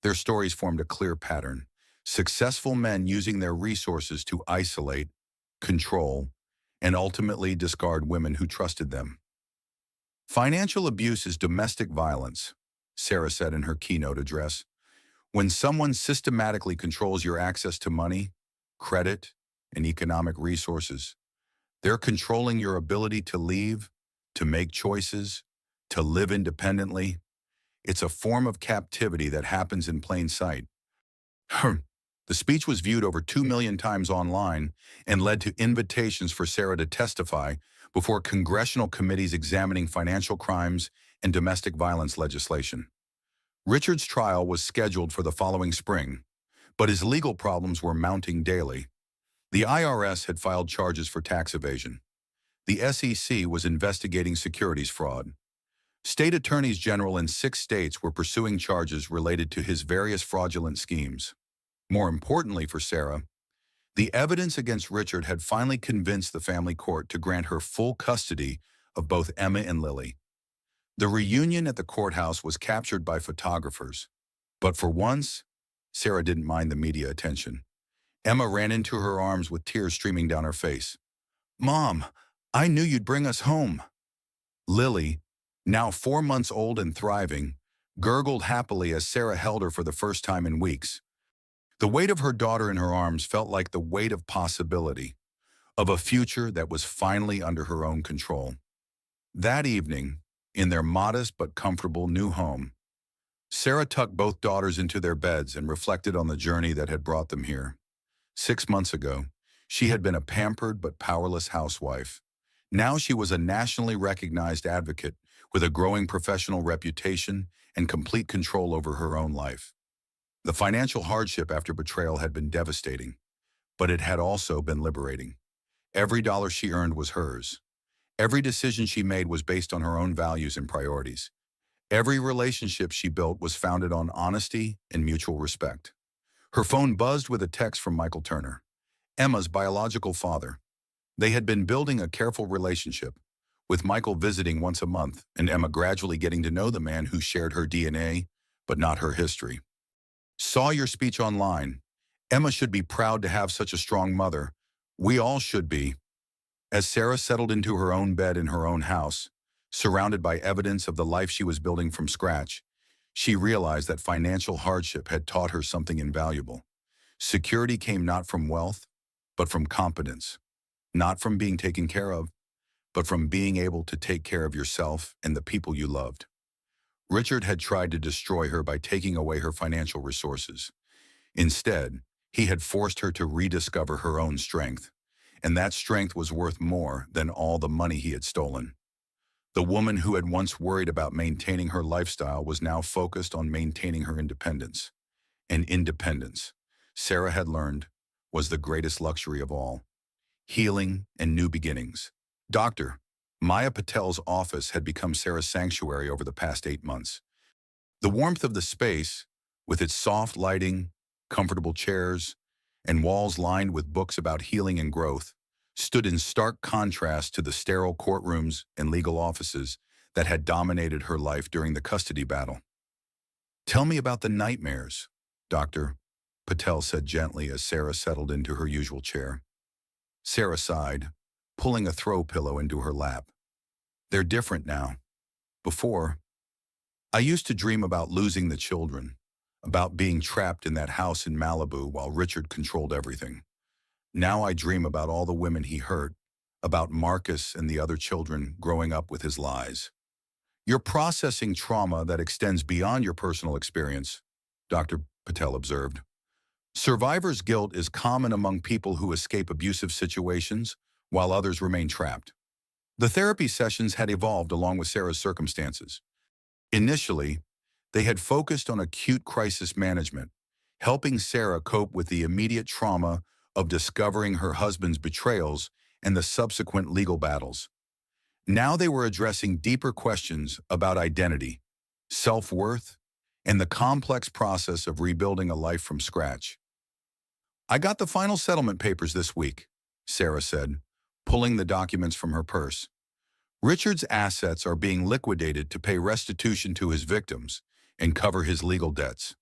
Their stories formed a clear pattern: successful men using their resources to isolate, control, and ultimately discard women who trusted them. Financial abuse is domestic violence, Sarah said in her keynote address. When someone systematically controls your access to money, credit, and economic resources, they're controlling your ability to leave, to make choices, to live independently. It's a form of captivity that happens in plain sight. The speech was viewed over 2 million times online and led to invitations for Sarah to testify before congressional committees examining financial crimes and domestic violence legislation. Richard's trial was scheduled for the following spring, but his legal problems were mounting daily. The IRS had filed charges for tax evasion. The SEC was investigating securities fraud. State attorneys general in 6 states were pursuing charges related to his various fraudulent schemes. More importantly for Sarah, the evidence against Richard had finally convinced the family court to grant her full custody of both Emma and Lily. The reunion at the courthouse was captured by photographers, but for once, Sarah didn't mind the media attention. Emma ran into her arms with tears streaming down her face. "Mom, I knew you'd bring us home." Lily, now 4 months old and thriving, gurgled happily as Sarah held her for the first time in weeks. The weight of her daughter in her arms felt like the weight of possibility, of a future that was finally under her own control. That evening, in their modest but comfortable new home, Sarah tucked both daughters into their beds and reflected on the journey that had brought them here. 6 months ago, she had been a pampered but powerless housewife. Now she was a nationally recognized advocate with a growing professional reputation and complete control over her own life. The financial hardship after betrayal had been devastating, but it had also been liberating. Every dollar she earned was hers. Every decision she made was based on her own values and priorities. Every relationship she built was founded on honesty and mutual respect. Her phone buzzed with a text from Michael Turner, Emma's biological father. They had been building a careful relationship, with Michael visiting once a month and Emma gradually getting to know the man who shared her DNA, but not her history. "Saw your speech online. Emma should be proud to have such a strong mother. We all should be. As Sarah settled into her own bed in her own house, surrounded by evidence of the life she was building from scratch, she realized that financial hardship had taught her something invaluable. Security came not from wealth, but from competence. Not from being taken care of, but from being able to take care of yourself and the people you loved. Richard had tried to destroy her by taking away her financial resources. Instead, he had forced her to rediscover her own strength, and that strength was worth more than all the money he had stolen. The woman who had once worried about maintaining her lifestyle was now focused on maintaining her independence. And independence, Sarah had learned, was the greatest luxury of all. Healing and new beginnings. Dr. Maya Patel's office had become Sarah's sanctuary over the past 8 months. The warmth of the space, with its soft lighting, comfortable chairs, and walls lined with books about healing and growth, stood in stark contrast to the sterile courtrooms and legal offices that had dominated her life during the custody battle. "Tell me about the nightmares," Dr. Patel said gently as Sarah settled into her usual chair. Sarah sighed, pulling a throw pillow into her lap. "They're different now. Before, I used to dream about losing the children, about being trapped in that house in Malibu while Richard controlled everything. Now I dream about all the women he hurt, about Marcus and the other children growing up with his lies." "You're processing trauma that extends beyond your personal experience," Dr. Patel observed. "Survivor's guilt is common among people who escape abusive situations while others remain trapped." The therapy sessions had evolved along with Sarah's circumstances. Initially, they had focused on acute crisis management, helping Sarah cope with the immediate trauma of discovering her husband's betrayals and the subsequent legal battles. Now they were addressing deeper questions about identity, self-worth, and the complex process of rebuilding a life from scratch. "I got the final settlement papers this week," Sarah said, pulling the documents from her purse. "Richard's assets are being liquidated to pay restitution to his victims and cover his legal debts.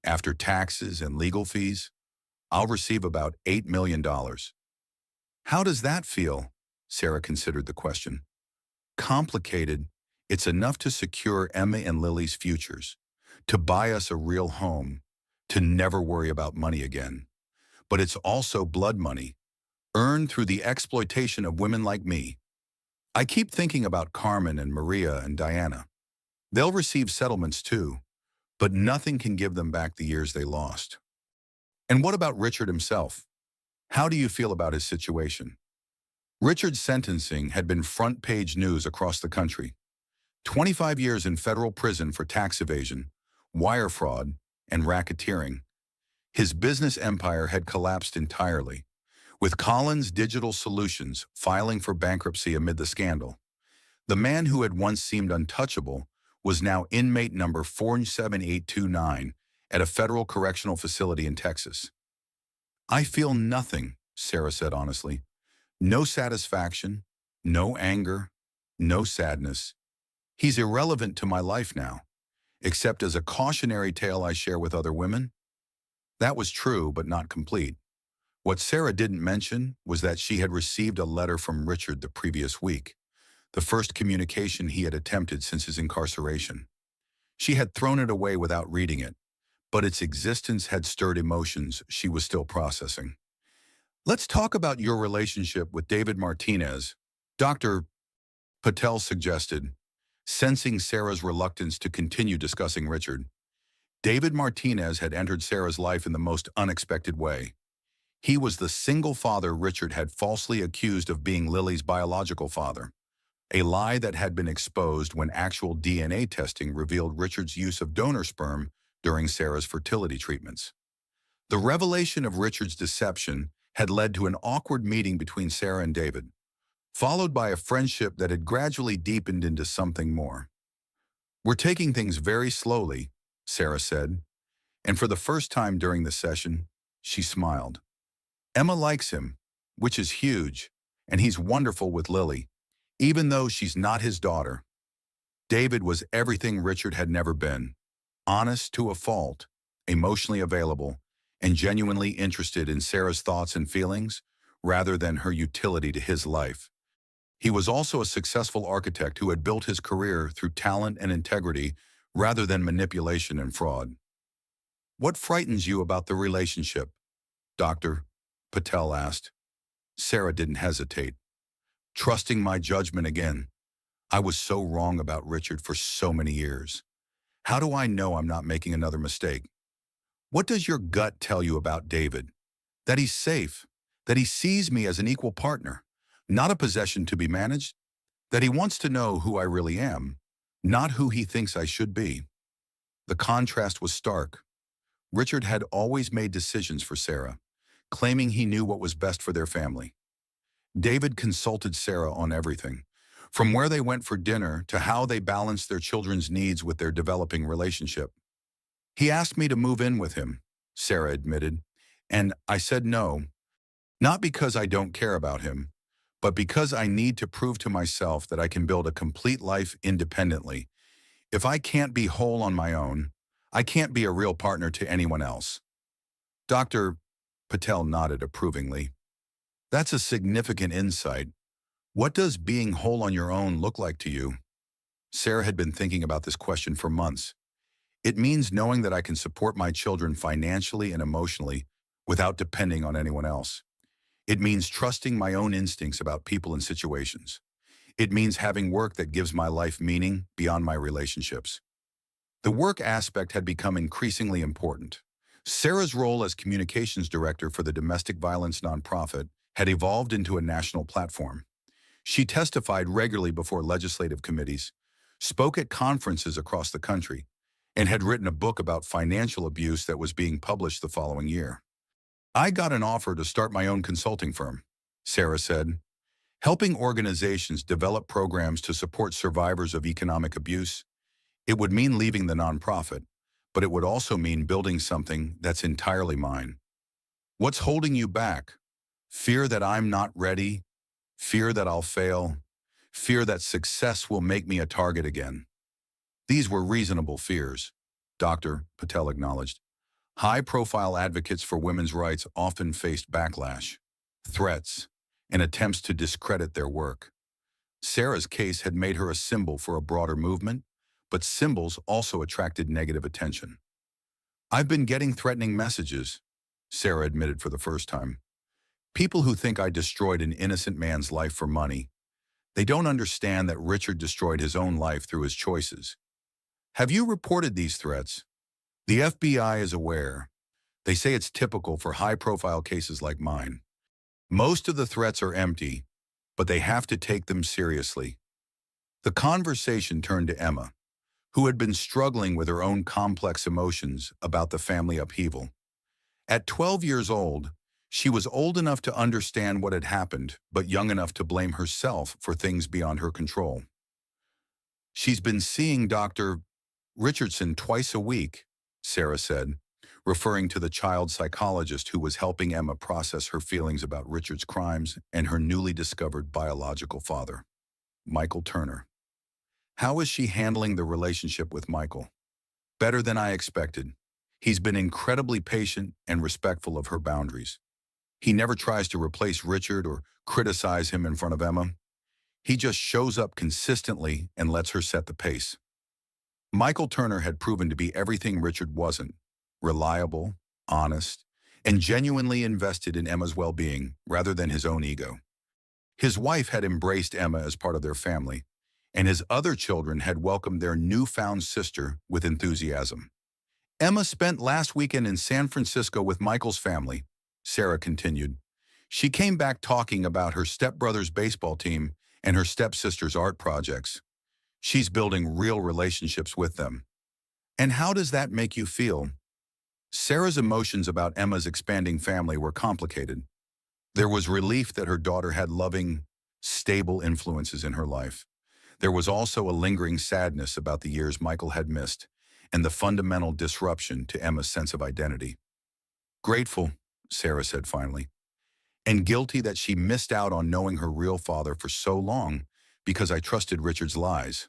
After taxes and legal fees, I'll receive about $8 million. "How does that feel?" Sarah considered the question. "Complicated. It's enough to secure Emma and Lily's futures, to buy us a real home, to never worry about money again. But it's also blood money, earned through the exploitation of women like me. I keep thinking about Carmen and Maria and Diana. They'll receive settlements too, but nothing can give them back the years they lost." "And what about Richard himself? How do you feel about his situation?" Richard's sentencing had been front-page news across the country. 25 years in federal prison for tax evasion, wire fraud, and racketeering. His business empire had collapsed entirely, with Collins Digital Solutions filing for bankruptcy amid the scandal. The man who had once seemed untouchable was now inmate number 47829 at a federal correctional facility in Texas. "I feel nothing," Sarah said honestly. "No satisfaction, no anger, no sadness. He's irrelevant to my life now, except as a cautionary tale I share with other women." That was true, but not complete. What Sarah didn't mention was that she had received a letter from Richard the previous week, the first communication he had attempted since his incarceration. She had thrown it away without reading it, but its existence had stirred emotions she was still processing. "Let's talk about your relationship with David Martinez," Dr. Patel suggested, sensing Sarah's reluctance to continue discussing Richard. David Martinez had entered Sarah's life in the most unexpected way. He was the single father Richard had falsely accused of being Lily's biological father, a lie that had been exposed when actual DNA testing revealed Richard's use of donor sperm during Sarah's fertility treatments. The revelation of Richard's deception had led to an awkward meeting between Sarah and David, followed by a friendship that had gradually deepened into something more. "We're taking things very slowly," Sarah said, and for the first time during the session, she smiled. "Emma likes him, which is huge, and he's wonderful with Lily, even though she's not his daughter. David was everything Richard had never been, honest to a fault, emotionally available, and genuinely interested in Sarah's thoughts and feelings rather than her utility to his life. He was also a successful architect who had built his career through talent and integrity rather than manipulation and fraud. "What frightens you about the relationship?" Dr. Patel asked. Sarah didn't hesitate. "Trusting my judgment again. I was so wrong about Richard for so many years. How do I know I'm not making another mistake?" "What does your gut tell you about David?" "That he's safe, that he sees me as an equal partner, not a possession to be managed, that he wants to know who I really am, not who he thinks I should be." The contrast was stark. Richard had always made decisions for Sarah, claiming he knew what was best for their family. David consulted Sarah on everything, from where they went for dinner to how they balanced their children's needs with their developing relationship. "He asked me to move in with him," Sarah admitted, "and I said no, not because I don't care about him, but because I need to prove to myself that I can build a complete life independently. If I can't be whole on my own, I can't be a real partner to anyone else." Dr. Patel nodded approvingly. "That's a significant insight. What does being whole on your own look like to you?" Sarah had been thinking about this question for months. "It means knowing that I can support my children financially and emotionally without depending on anyone else. It means trusting my own instincts about people and situations. It means having work that gives my life meaning beyond my relationships." The work aspect had become increasingly important. Sarah's role as communications director for the domestic violence nonprofit had evolved into a national platform. She testified regularly before legislative committees, spoke at conferences across the country, and had written a book about financial abuse that was being published the following year. "I got an offer to start my own consulting firm," Sarah said, "helping organizations develop programs to support survivors of economic abuse. It would mean leaving the nonprofit, but it would also mean building something that's entirely mine." "What's holding you back?" "Fear that I'm not ready, fear that I'll fail, fear that success will make me a target again." These were reasonable fears, Dr. Patel acknowledged. High-profile advocates for women's rights often faced backlash, threats, and attempts to discredit their work. Sarah's case had made her a symbol for a broader movement, but symbols also attracted negative attention. "I've been getting threatening messages," Sarah admitted for the first time. "People who think I destroyed an innocent man's life for money. They don't understand that Richard destroyed his own life through his choices." "Have you reported these threats?" "The FBI is aware. They say it's typical for high-profile cases like mine. Most of the threats are empty, but they have to take them seriously." The conversation turned to Emma, who had been struggling with her own complex emotions about the family upheaval. At 12 years old, she was old enough to understand what had happened, but young enough to blame herself for things beyond her control. "She's been seeing Dr. Richardson twice a week," Sarah said, referring to the child psychologist who was helping Emma process her feelings about Richard's crimes and her newly discovered biological father, Michael Turner. "How is she handling the relationship with Michael?" "Better than I expected. He's been incredibly patient and respectful of her boundaries. He never tries to replace Richard or criticize him in front of Emma. He just shows up consistently and lets her set the pace." Michael Turner had proven to be everything Richard wasn't: reliable, honest, and genuinely invested in Emma's well-being rather than his own ego. His wife had embraced Emma as part of their family, and his other children had welcomed their newfound sister with enthusiasm. "Emma spent last weekend in San Francisco with Michael's family," Sarah continued. "She came back talking about her stepbrother's baseball team and her stepsister's art projects. She's building real relationships with them." "And how does that make you feel?" Sarah's emotions about Emma's expanding family were complicated. There was relief that her daughter had loving, stable influences in her life. There was also a lingering sadness about the years Michael had missed and the fundamental disruption to Emma's sense of identity. "Grateful," Sarah said finally, "and guilty that she missed out on knowing her real father for so long because I trusted Richard's lies."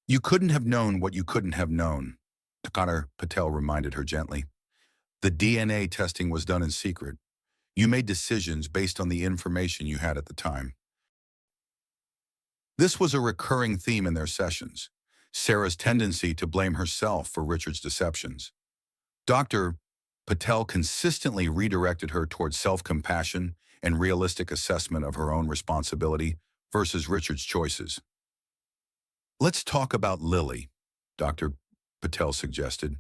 "You couldn't have known what you couldn't have known," Dr. Patel reminded her gently. The DNA testing was done in secret. You made decisions based on the information you had at the time. This was a recurring theme in their sessions, Sarah's tendency to blame herself for Richard's deceptions. Dr. Patel consistently redirected her towards self-compassion and realistic assessment of her own responsibility versus Richard's choices. Let's talk about Lily, Dr. Patel suggested.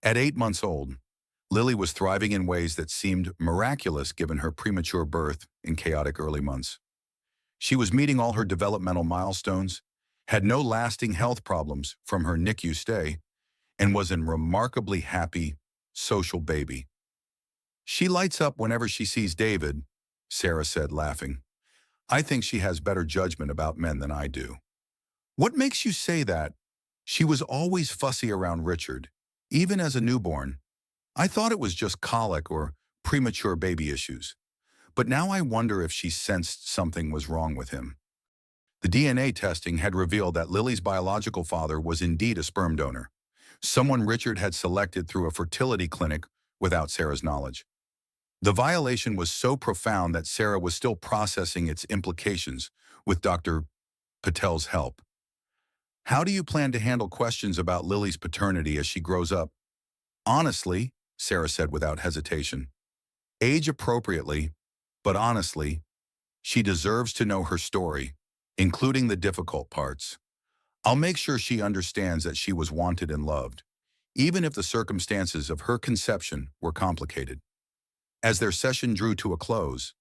At 8 months old, Lily was thriving in ways that seemed miraculous given her premature birth and chaotic early months. She was meeting all her developmental milestones, had no lasting health problems from her NICU stay, and was a remarkably happy, social baby. She lights up whenever she sees David, Sarah said, laughing. I think she has better judgment about men than I do. What makes you say that? She was always fussy around Richard, even as a newborn. I thought it was just colic or premature baby issues. But now I wonder if she sensed something was wrong with him. The DNA testing had revealed that Lily's biological father was indeed a sperm donor, someone Richard had selected through a fertility clinic without Sarah's knowledge. The violation was so profound that Sarah was still processing its implications with Dr. Patel's help. How do you plan to handle questions about Lily's paternity as she grows up? Honestly, Sarah said without hesitation. Age appropriately, but honestly, she deserves to know her story, including the difficult parts. I'll make sure she understands that she was wanted and loved, even if the circumstances of her conception were complicated. As their session drew to a close,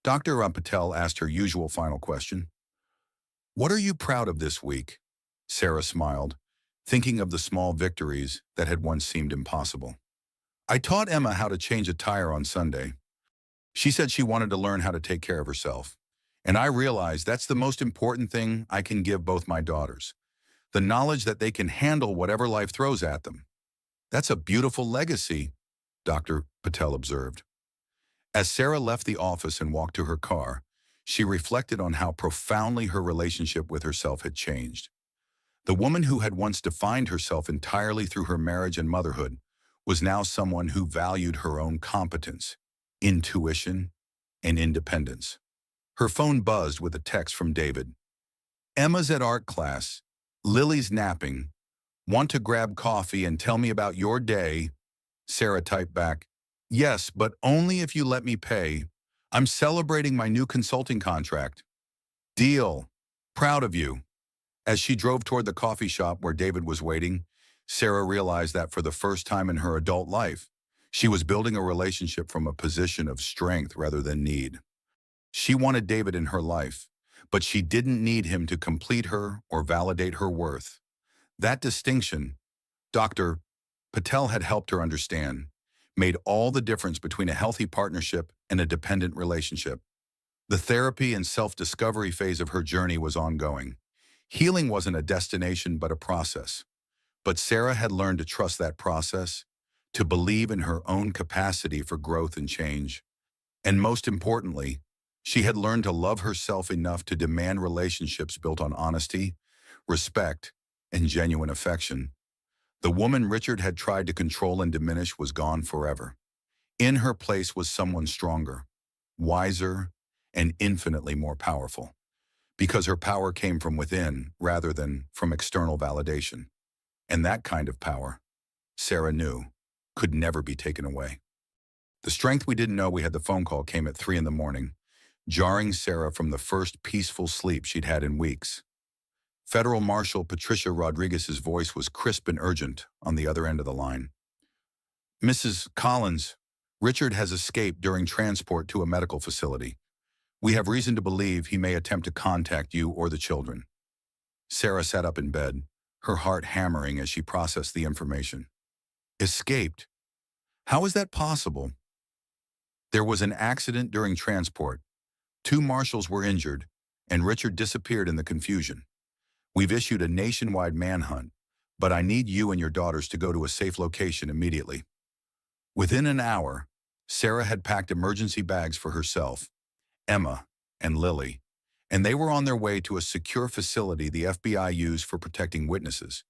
Dr. Patel asked her usual final question. What are you proud of this week? Sarah smiled, thinking of the small victories that had once seemed impossible. I taught Emma how to change a tire on Sunday. She said she wanted to learn how to take care of herself. And I realized that's the most important thing I can give both my daughters. The knowledge that they can handle whatever life throws at them. That's a beautiful legacy, Dr. Patel observed. As Sarah left the office and walked to her car, she reflected on how profoundly her relationship with herself had changed. The woman who had once defined herself entirely through her marriage and motherhood was now someone who valued her own competence, intuition, and independence. Her phone buzzed with a text from David. Emma's at art class. Lily's napping. Want to grab coffee and tell me about your day? Sarah typed back, yes, but only if you let me pay. I'm celebrating my new consulting contract. Deal. Proud of you. As she drove toward the coffee shop where David was waiting, Sarah realized that for the first time in her adult life, she was building a relationship from a position of strength rather than need. She wanted David in her life, but she didn't need him to complete her or validate her worth. That distinction, Dr. Patel had helped her understand, made all the difference between a healthy partnership and a dependent relationship. The therapy and self-discovery phase of her journey was ongoing. Healing wasn't a destination but a process. But Sarah had learned to trust that process, to believe in her own capacity for growth and change. And most importantly, she had learned to love herself enough to demand relationships built on honesty, respect, and genuine affection. The woman Richard had tried to control and diminish was gone forever. In her place was someone stronger, wiser, and infinitely more powerful, because her power came from within rather than from external validation. And that kind of power, Sarah knew, could never be taken away. The strength we didn't know we had. The phone call came at 3 a.m, jarring Sarah from the first peaceful sleep she'd had in weeks. Federal Marshal Patricia Rodriguez's voice was crisp and urgent on the other end of the line. Mrs. Collins, Richard has escaped during transport to a medical facility. We have reason to believe he may attempt to contact you or the children. Sarah sat up in bed, her heart hammering as she processed the information. Escaped? How is that possible? There was an accident during transport. 2 marshals were injured, and Richard disappeared in the confusion. We've issued a nationwide manhunt, but I need you and your daughters to go to a safe location immediately. Within an hour, Sarah had packed emergency bags for herself, Emma, and Lily, and they were on their way to a secure facility the FBI used for protecting witnesses.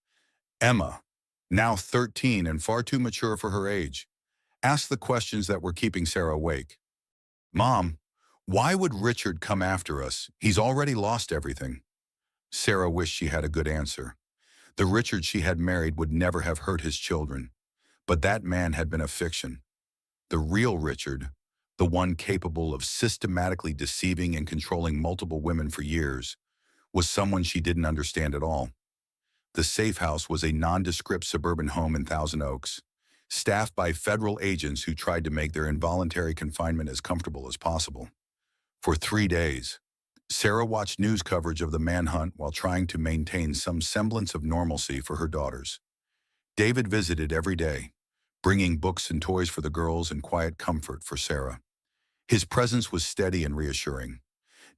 Emma, now 13 and far too mature for her age, asked the questions that were keeping Sarah awake. Mom, why would Richard come after us? He's already lost everything. Sarah wished she had a good answer. The Richard she had married would never have hurt his children. But that man had been a fiction. The real Richard, the one capable of systematically deceiving and controlling multiple women for years, was someone she didn't understand at all. The safe house was a nondescript suburban home in Thousand Oaks, staffed by federal agents who tried to make their involuntary confinement as comfortable as possible. For 3 days, Sarah watched news coverage of the manhunt while trying to maintain some semblance of normalcy for her daughters. David visited every day, bringing books and toys for the girls and quiet comfort for Sarah. His presence was steady and reassuring,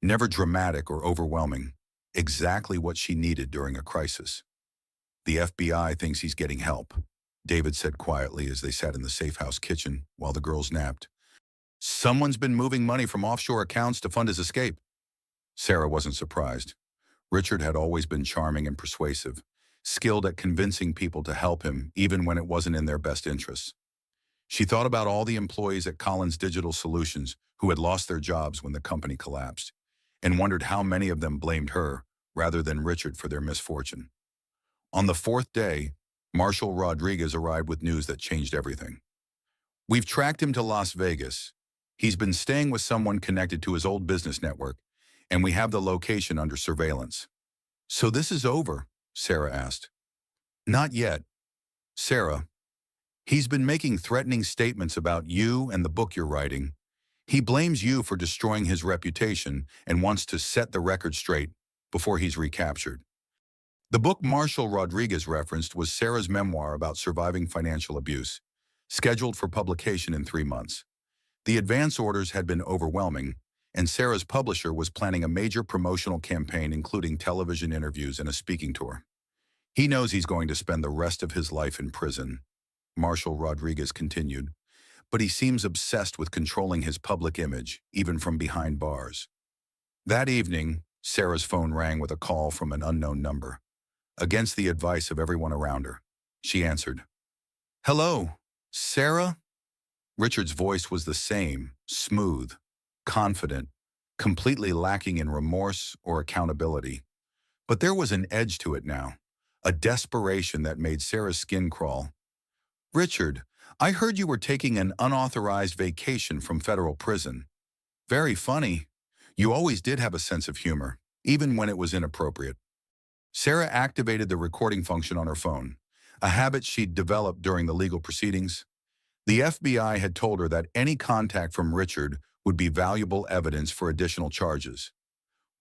never dramatic or overwhelming, exactly what she needed during a crisis. The FBI thinks he's getting help, David said quietly as they sat in the safe house kitchen while the girls napped. Someone's been moving money from offshore accounts to fund his escape. Sarah wasn't surprised. Richard had always been charming and persuasive, skilled at convincing people to help him even when it wasn't in their best interests. She thought about all the employees at Collins Digital Solutions who had lost their jobs when the company collapsed, and wondered how many of them blamed her rather than Richard for their misfortune. On the fourth day, Marshall Rodriguez arrived with news that changed everything. We've tracked him to Las Vegas. He's been staying with someone connected to his old business network, and we have the location under surveillance. So this is over? Sarah asked. Not yet. Sarah, he's been making threatening statements about you and the book you're writing. He blames you for destroying his reputation and wants to set the record straight before he's recaptured. The book Marshall Rodriguez referenced was Sarah's memoir about surviving financial abuse, scheduled for publication in 3 months. The advance orders had been overwhelming, and Sarah's publisher was planning a major promotional campaign including television interviews and a speaking tour. He knows he's going to spend the rest of his life in prison, Marshall Rodriguez continued, but he seems obsessed with controlling his public image, even from behind bars. That evening, Sarah's phone rang with a call from an unknown number. Against the advice of everyone around her, she answered. Hello, Sarah? Richard's voice was the same, smooth, confident, completely lacking in remorse or accountability. But there was an edge to it now, a desperation that made Sarah's skin crawl. Richard, I heard you were taking an unauthorized vacation from federal prison. Very funny. You always did have a sense of humor, even when it was inappropriate. Sarah activated the recording function on her phone, a habit she'd developed during the legal proceedings. The FBI had told her that any contact from Richard would be valuable evidence for additional charges.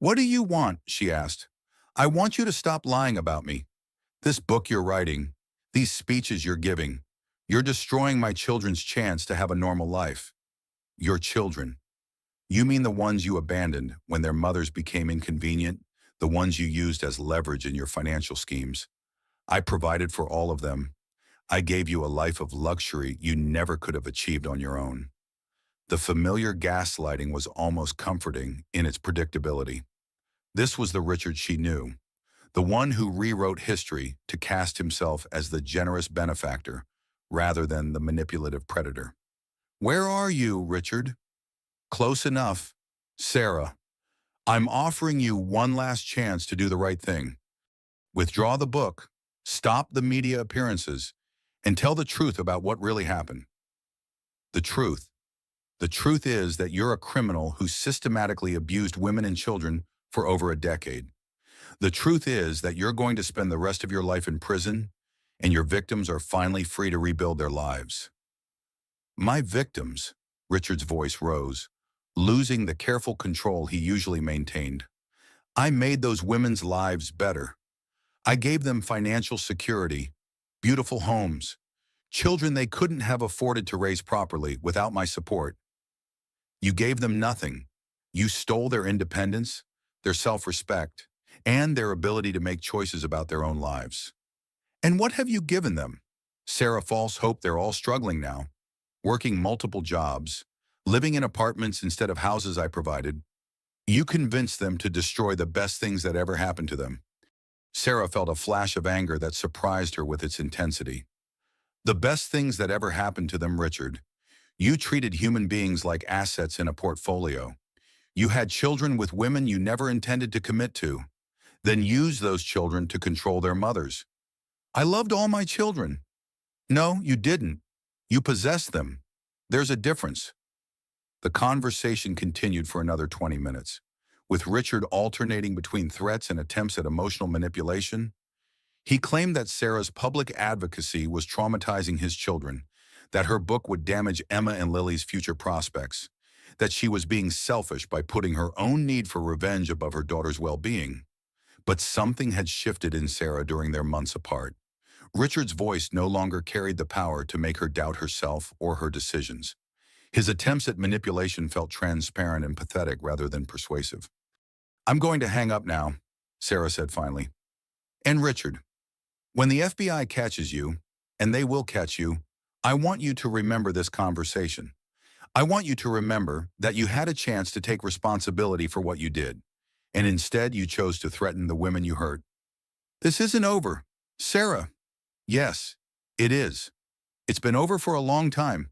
What do you want? She asked. I want you to stop lying about me. This book you're writing, these speeches you're giving, you're destroying my children's chance to have a normal life. Your children. You mean the ones you abandoned when their mothers became inconvenient, the ones you used as leverage in your financial schemes. I provided for all of them. I gave you a life of luxury you never could have achieved on your own. The familiar gaslighting was almost comforting in its predictability. This was the Richard she knew, the one who rewrote history to cast himself as the generous benefactor rather than the manipulative predator. Where are you, Richard? Close enough. Sarah, I'm offering you one last chance to do the right thing. Withdraw the book, stop the media appearances, and tell the truth about what really happened. The truth. The truth is that you're a criminal who systematically abused women and children for over a decade. The truth is that you're going to spend the rest of your life in prison, and your victims are finally free to rebuild their lives. My victims, Richard's voice rose, losing the careful control he usually maintained. I made those women's lives better. I gave them financial security, beautiful homes, children they couldn't have afforded to raise properly without my support. You gave them nothing. You stole their independence, their self-respect, and their ability to make choices about their own lives. And what have you given them? Sarah false hope they're all struggling now, working multiple jobs, living in apartments instead of houses I provided. You convinced them to destroy the best things that ever happened to them. Sarah felt a flash of anger that surprised her with its intensity. The best things that ever happened to them, Richard. You treated human beings like assets in a portfolio. You had children with women you never intended to commit to, then used those children to control their mothers. I loved all my children. No, you didn't. You possessed them. There's a difference. The conversation continued for another 20 minutes, with Richard alternating between threats and attempts at emotional manipulation. He claimed that Sarah's public advocacy was traumatizing his children, that her book would damage Emma and Lily's future prospects, that she was being selfish by putting her own need for revenge above her daughter's well-being. But something had shifted in Sarah during their months apart. Richard's voice no longer carried the power to make her doubt herself or her decisions. His attempts at manipulation felt transparent and pathetic rather than persuasive. "I'm going to hang up now," Sarah said finally. "And Richard, when the FBI catches you, and they will catch you, I want you to remember this conversation. I want you to remember that you had a chance to take responsibility for what you did, and instead you chose to threaten the women you hurt. This isn't over, Sarah." "Yes, it is. It's been over for a long time.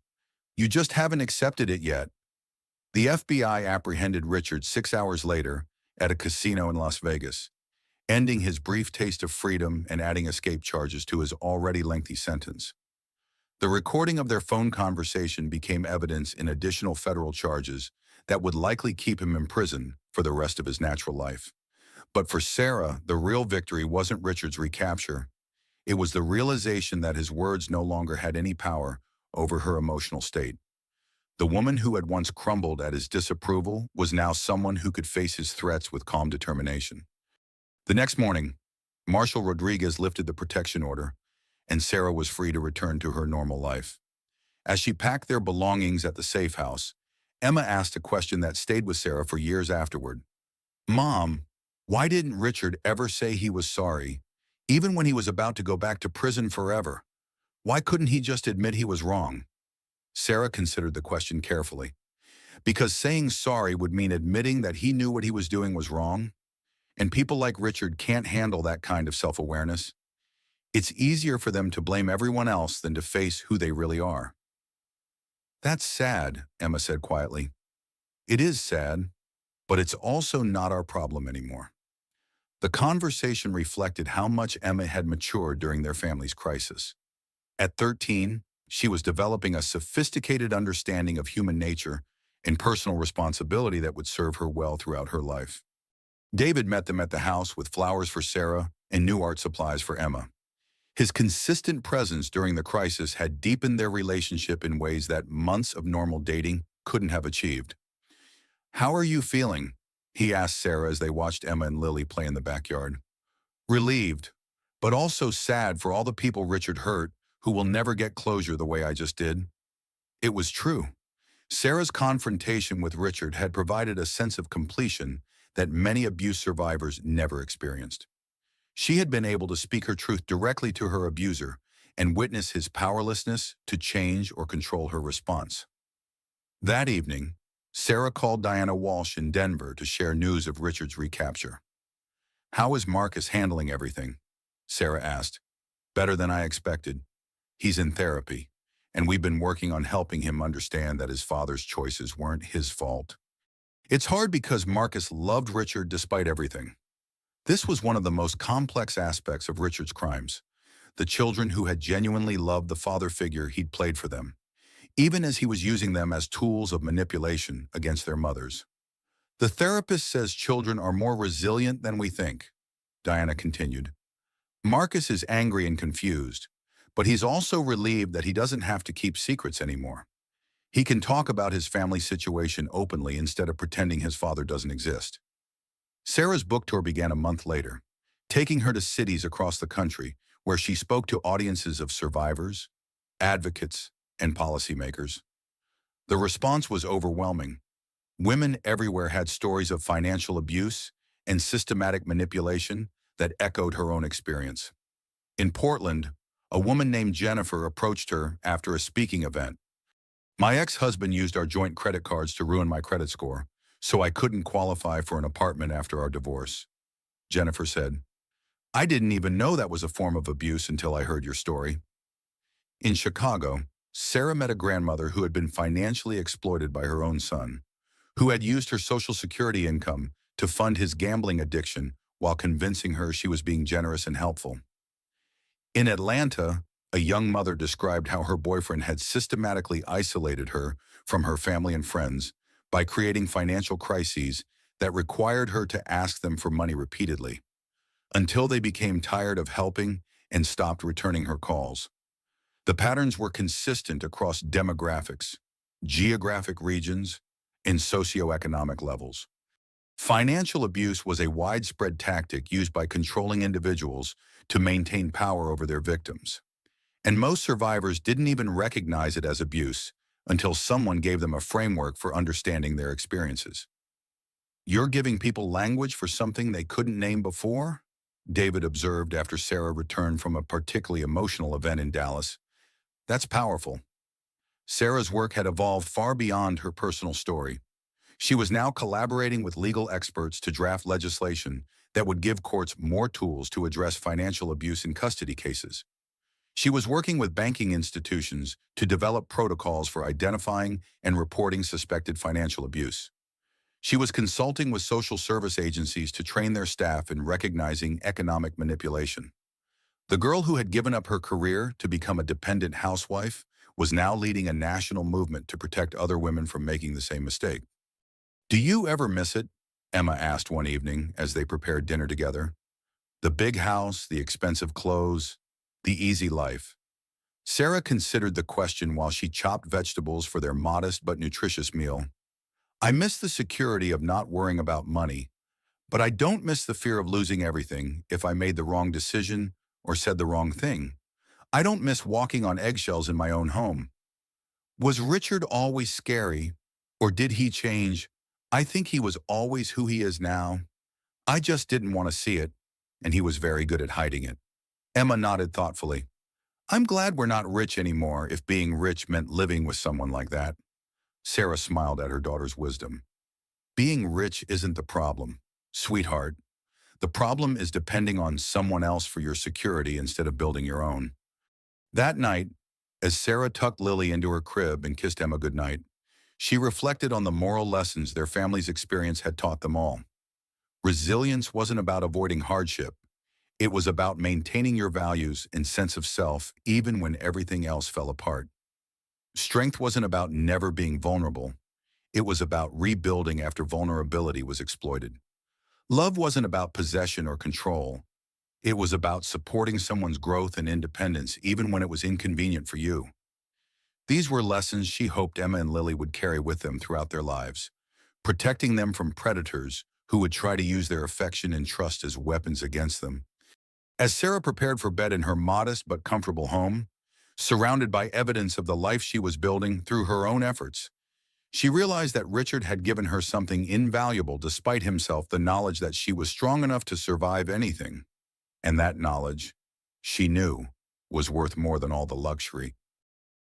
You just haven't accepted it yet." The FBI apprehended Richard 6 hours later at a casino in Las Vegas, ending his brief taste of freedom and adding escape charges to his already lengthy sentence. The recording of their phone conversation became evidence in additional federal charges that would likely keep him in prison for the rest of his natural life. But for Sarah, the real victory wasn't Richard's recapture. It was the realization that his words no longer had any power over her emotional state. The woman who had once crumbled at his disapproval was now someone who could face his threats with calm determination. The next morning, Marshal Rodriguez lifted the protection order, and Sarah was free to return to her normal life. As she packed their belongings at the safe house, Emma asked a question that stayed with Sarah for years afterward. "Mom, why didn't Richard ever say he was sorry, even when he was about to go back to prison forever? Why couldn't he just admit he was wrong?" Sarah considered the question carefully. Because saying sorry would mean admitting that he knew what he was doing was wrong, and people like Richard can't handle that kind of self-awareness. It's easier for them to blame everyone else than to face who they really are. "That's sad," Emma said quietly. "It is sad, but it's also not our problem anymore." The conversation reflected how much Emma had matured during their family's crisis. At 13, she was developing a sophisticated understanding of human nature and personal responsibility that would serve her well throughout her life. David met them at the house with flowers for Sarah and new art supplies for Emma. His consistent presence during the crisis had deepened their relationship in ways that months of normal dating couldn't have achieved. "How are you feeling?" he asked Sarah as they watched Emma and Lily play in the backyard. "Relieved, but also sad for all the people Richard hurt who will never get closure the way I just did." It was true. Sarah's confrontation with Richard had provided a sense of completion that many abuse survivors never experienced. She had been able to speak her truth directly to her abuser and witness his powerlessness to change or control her response. That evening, Sarah called Diana Walsh in Denver to share news of Richard's recapture. "How is Marcus handling everything?" Sarah asked. "Better than I expected. He's in therapy, and we've been working on helping him understand that his father's choices weren't his fault. It's hard because Marcus loved Richard despite everything. This was one of the most complex aspects of Richard's crimes, the children who had genuinely loved the father figure he'd played for them, even as he was using them as tools of manipulation against their mothers. The therapist says children are more resilient than we think," Diana continued. "Marcus is angry and confused, but he's also relieved that he doesn't have to keep secrets anymore. He can talk about his family situation openly instead of pretending his father doesn't exist." Sarah's book tour began a month later, taking her to cities across the country where she spoke to audiences of survivors, advocates, and policymakers. The response was overwhelming. Women everywhere had stories of financial abuse and systematic manipulation that echoed her own experience. In Portland, a woman named Jennifer approached her after a speaking event. "My ex-husband used our joint credit cards to ruin my credit score, so I couldn't qualify for an apartment after our divorce," Jennifer said. "I didn't even know that was a form of abuse until I heard your story." In Chicago, Sarah met a grandmother who had been financially exploited by her own son, who had used her Social Security income to fund his gambling addiction while convincing her she was being generous and helpful. In Atlanta, a young mother described how her boyfriend had systematically isolated her from her family and friends by creating financial crises that required her to ask them for money repeatedly, until they became tired of helping and stopped returning her calls. The patterns were consistent across demographics, geographic regions, and socioeconomic levels. Financial abuse was a widespread tactic used by controlling individuals to maintain power over their victims. And most survivors didn't even recognize it as abuse until someone gave them a framework for understanding their experiences. "You're giving people language for something they couldn't name before?" David observed after Sarah returned from a particularly emotional event in Dallas. "That's powerful." Sarah's work had evolved far beyond her personal story. She was now collaborating with legal experts to draft legislation that would give courts more tools to address financial abuse in custody cases. She was working with banking institutions to develop protocols for identifying and reporting suspected financial abuse. She was consulting with social service agencies to train their staff in recognizing economic manipulation. The girl who had given up her career to become a dependent housewife was now leading a national movement to protect other women from making the same mistake. "Do you ever miss it?" Emma asked one evening as they prepared dinner together. "The big house, the expensive clothes, the easy life." Sarah considered the question while she chopped vegetables for their modest but nutritious meal. "I miss the security of not worrying about money, but I don't miss the fear of losing everything if I made the wrong decision or said the wrong thing. I don't miss walking on eggshells in my own home." Was Richard always scary, or did he change? "I think he was always who he is now. I just didn't want to see it, and he was very good at hiding it." Emma nodded thoughtfully. "I'm glad we're not rich anymore if being rich meant living with someone like that." Sarah smiled at her daughter's wisdom. "Being rich isn't the problem, sweetheart. The problem is depending on someone else for your security instead of building your own." That night, as Sarah tucked Lily into her crib and kissed Emma goodnight, she reflected on the moral lessons their family's experience had taught them all. Resilience wasn't about avoiding hardship. It was about maintaining your values and sense of self even when everything else fell apart. Strength wasn't about never being vulnerable. It was about rebuilding after vulnerability was exploited. Love wasn't about possession or control. It was about supporting someone's growth and independence even when it was inconvenient for you. These were lessons she hoped Emma and Lily would carry with them throughout their lives, protecting them from predators who would try to use their affection and trust as weapons against them. As Sarah prepared for bed in her modest but comfortable home, surrounded by evidence of the life she was building through her own efforts, she realized that Richard had given her something invaluable despite himself, the knowledge that she was strong enough to survive anything. And that knowledge, she knew, was worth more than all the luxury